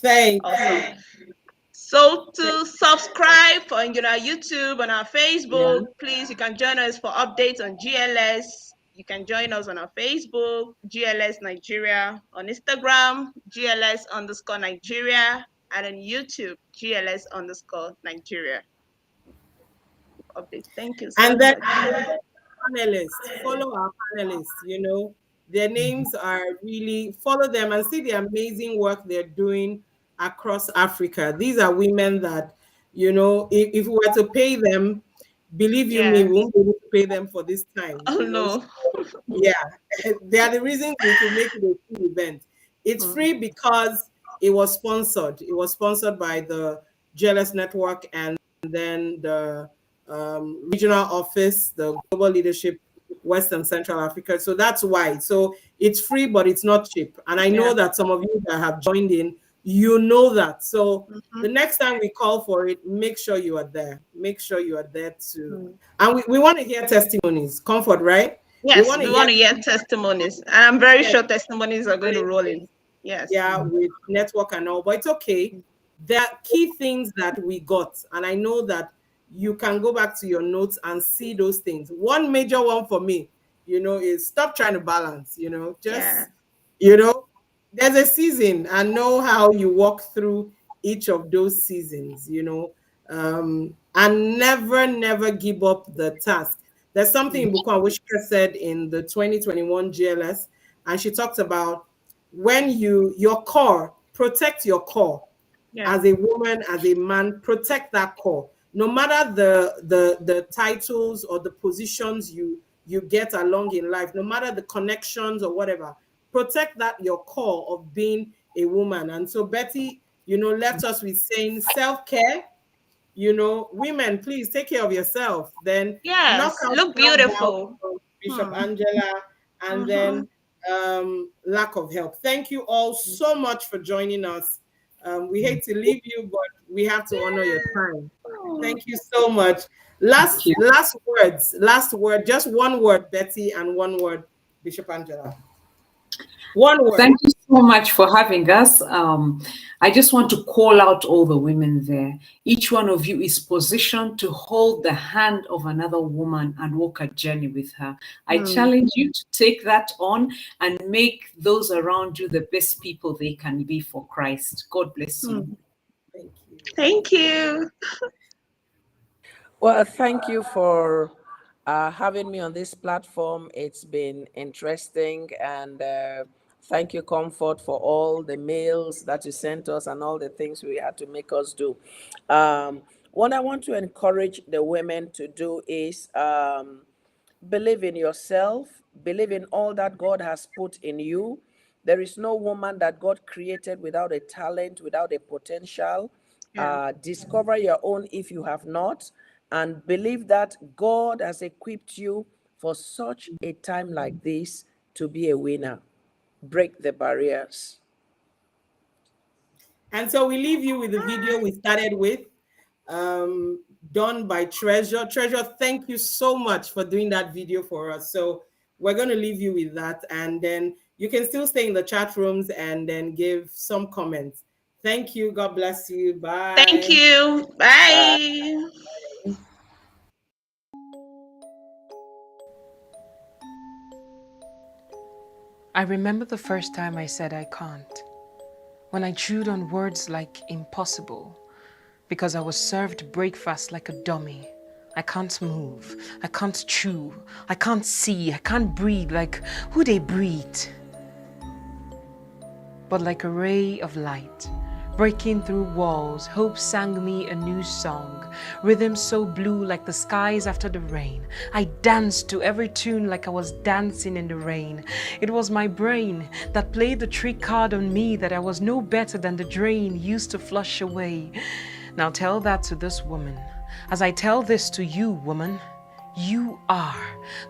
Thank Awesome. you. So to subscribe on our YouTube and our Yeah. Facebook, please, you can join us for updates on GLS. You can join us on our Facebook, GLS Nigeria, on Instagram, GLS_Nigeria, and on YouTube, GLS_Nigeria. Updates. Thank you so And then much. panelists, follow our panelists, their names are really, follow them and see the amazing work they're doing across Africa. These are women that, if we were to pay them, believe you me, Yeah. we won't be able to pay them for these times, Oh So, no. yeah, they are the reasons we could make it a free event. It's free because it was sponsored. It was sponsored by the GLS Network and then the regional office, the Global Leadership West and Central Africa. So that's why. So it's free, but it's not cheap. And I know Yeah. that some of you that have joined in, you know that. So Mhm. the next time we call for it, make sure you are there. Make sure you are there too. Mm. And we want to hear testimonies. Comfort, right? We Yes, want to we hear want to hear testimonies, and I'm very sure testimonies are going to roll in. Yes. yeah, with network and all, but it's okay. There are key things that we got, and I know that you can go back to your notes and see those things. One major one for me, is stop trying to balance, Yeah. just, there's a season and know how you walk through each of those seasons, and never give up the task. There's something Bukwan Wishka said in the 2021 GLS, and she talked about when your core, protect your core Yeah. as a woman, as a man, protect that core. No matter the titles or the positions you get along in life, no matter the connections or whatever, protect that your core of being a woman. And so Betty, left us with saying self-care. Women, please take care of yourself. Then Yes. knockout Look meltdown beautiful. from Bishop Hmm. Angela, and Mm-hmm. then lack of help. Thank you all so much for joining us. We hate to leave you, but we have to honor your time. Thank you so much. Thank you. Last words. Last word. Just one word, Betty, and one word, Bishop Angela. One word. Thank you so much for having us. I just want to call out all the women there. Each one of you is positioned to hold the hand of another woman and walk a journey with her. I challenge you to take that on and make those around you the best people they can be for Christ. God bless you. Thank you. Thank you. Well, thank you for having me on this platform. It's been interesting, and thank you, Comfort, for all the mails that you sent us and all the things we had to make us do. What I want to encourage the women to do is believe in yourself, believe in all that God has put in you. There is no woman that God created without a talent, without a potential. Yeah. Discover your own if you have not, and believe that God has equipped you for such a time like this to be a winner. Break the barriers. And so we leave you with the video we started with, done by Treasure. Treasure, thank you so much for doing that video for us. So we're going to leave you with that. And then you can still stay in the chat rooms and then give some comments. Thank you. God bless you. Thank Bye. you. Bye. I remember the first time I said I can't, when I chewed on words like impossible, because I was served breakfast like a dummy. I can't move, I can't chew, I can't see, I can't breathe like who they breathe. But like a ray of light, breaking through walls, hope sang me a new song, rhythm so blue like the skies after the rain. I danced to every tune like I was dancing in the rain. It was my brain that played the trick card on me that I was no better than the drain used to flush away. Now tell that to this woman, as I tell this to you, woman. You are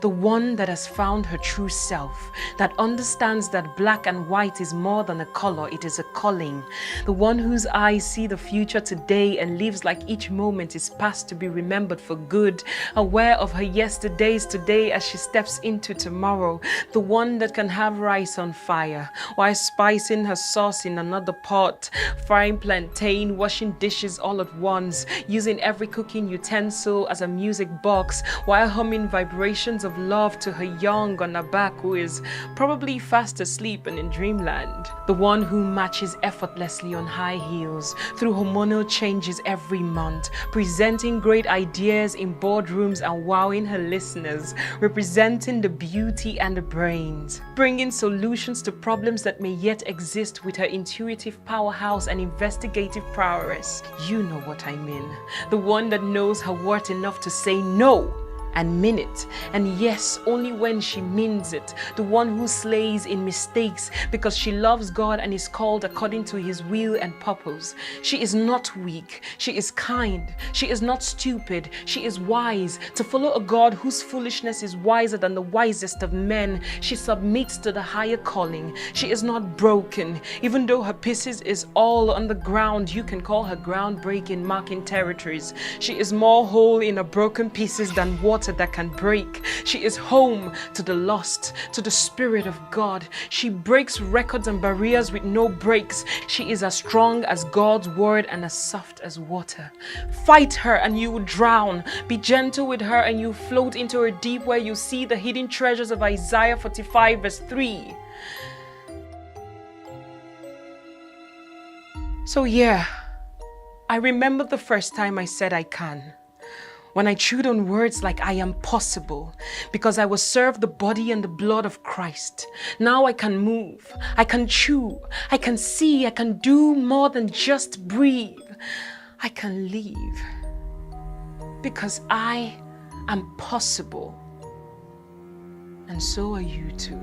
the one that has found her true self, that understands that black and white is more than a color, it is a calling. The one whose eyes see the future today and lives like each moment is past to be remembered for good, aware of her yesterdays today as she steps into tomorrow. The one that can have rice on fire while spicing her sauce in another pot, frying plantain, washing dishes all at once, using every cooking utensil as a music box while humming vibrations of love to her young on her back who is probably fast asleep and in dreamland. The one who matches effortlessly on high heels through hormonal changes every month, presenting great ideas in boardrooms and wowing her listeners, representing the beauty and the brains, bringing solutions to problems that may yet exist with her intuitive powerhouse and investigative prowess. You know what I mean. The one that knows her worth enough to say no and mean it, and yes, only when she means it. The one who slays in mistakes because she loves God and is called according to his will and purpose. She is not weak, she is kind, she is not stupid, she is wise. To follow a God whose foolishness is wiser than the wisest of men, she submits to the higher calling. She is not broken, even though her pieces is all on the ground. You can call her groundbreaking, marking territories. She is more whole in her broken pieces than water that can break. She is home to the lost, to the Spirit of God. She breaks records and barriers with no breaks. She is as strong as God's word and as soft as water. Fight her and you will drown. Be gentle with her and you float into her deep where you see the hidden treasures of Isaiah 45 verse 3. So yeah, I remember the first time I said I can. When I chewed on words like I am possible, because I was served the body and the blood of Christ. Now I can move, I can chew, I can see, I can do more than just breathe. I can live, because I am possible. And so are you too.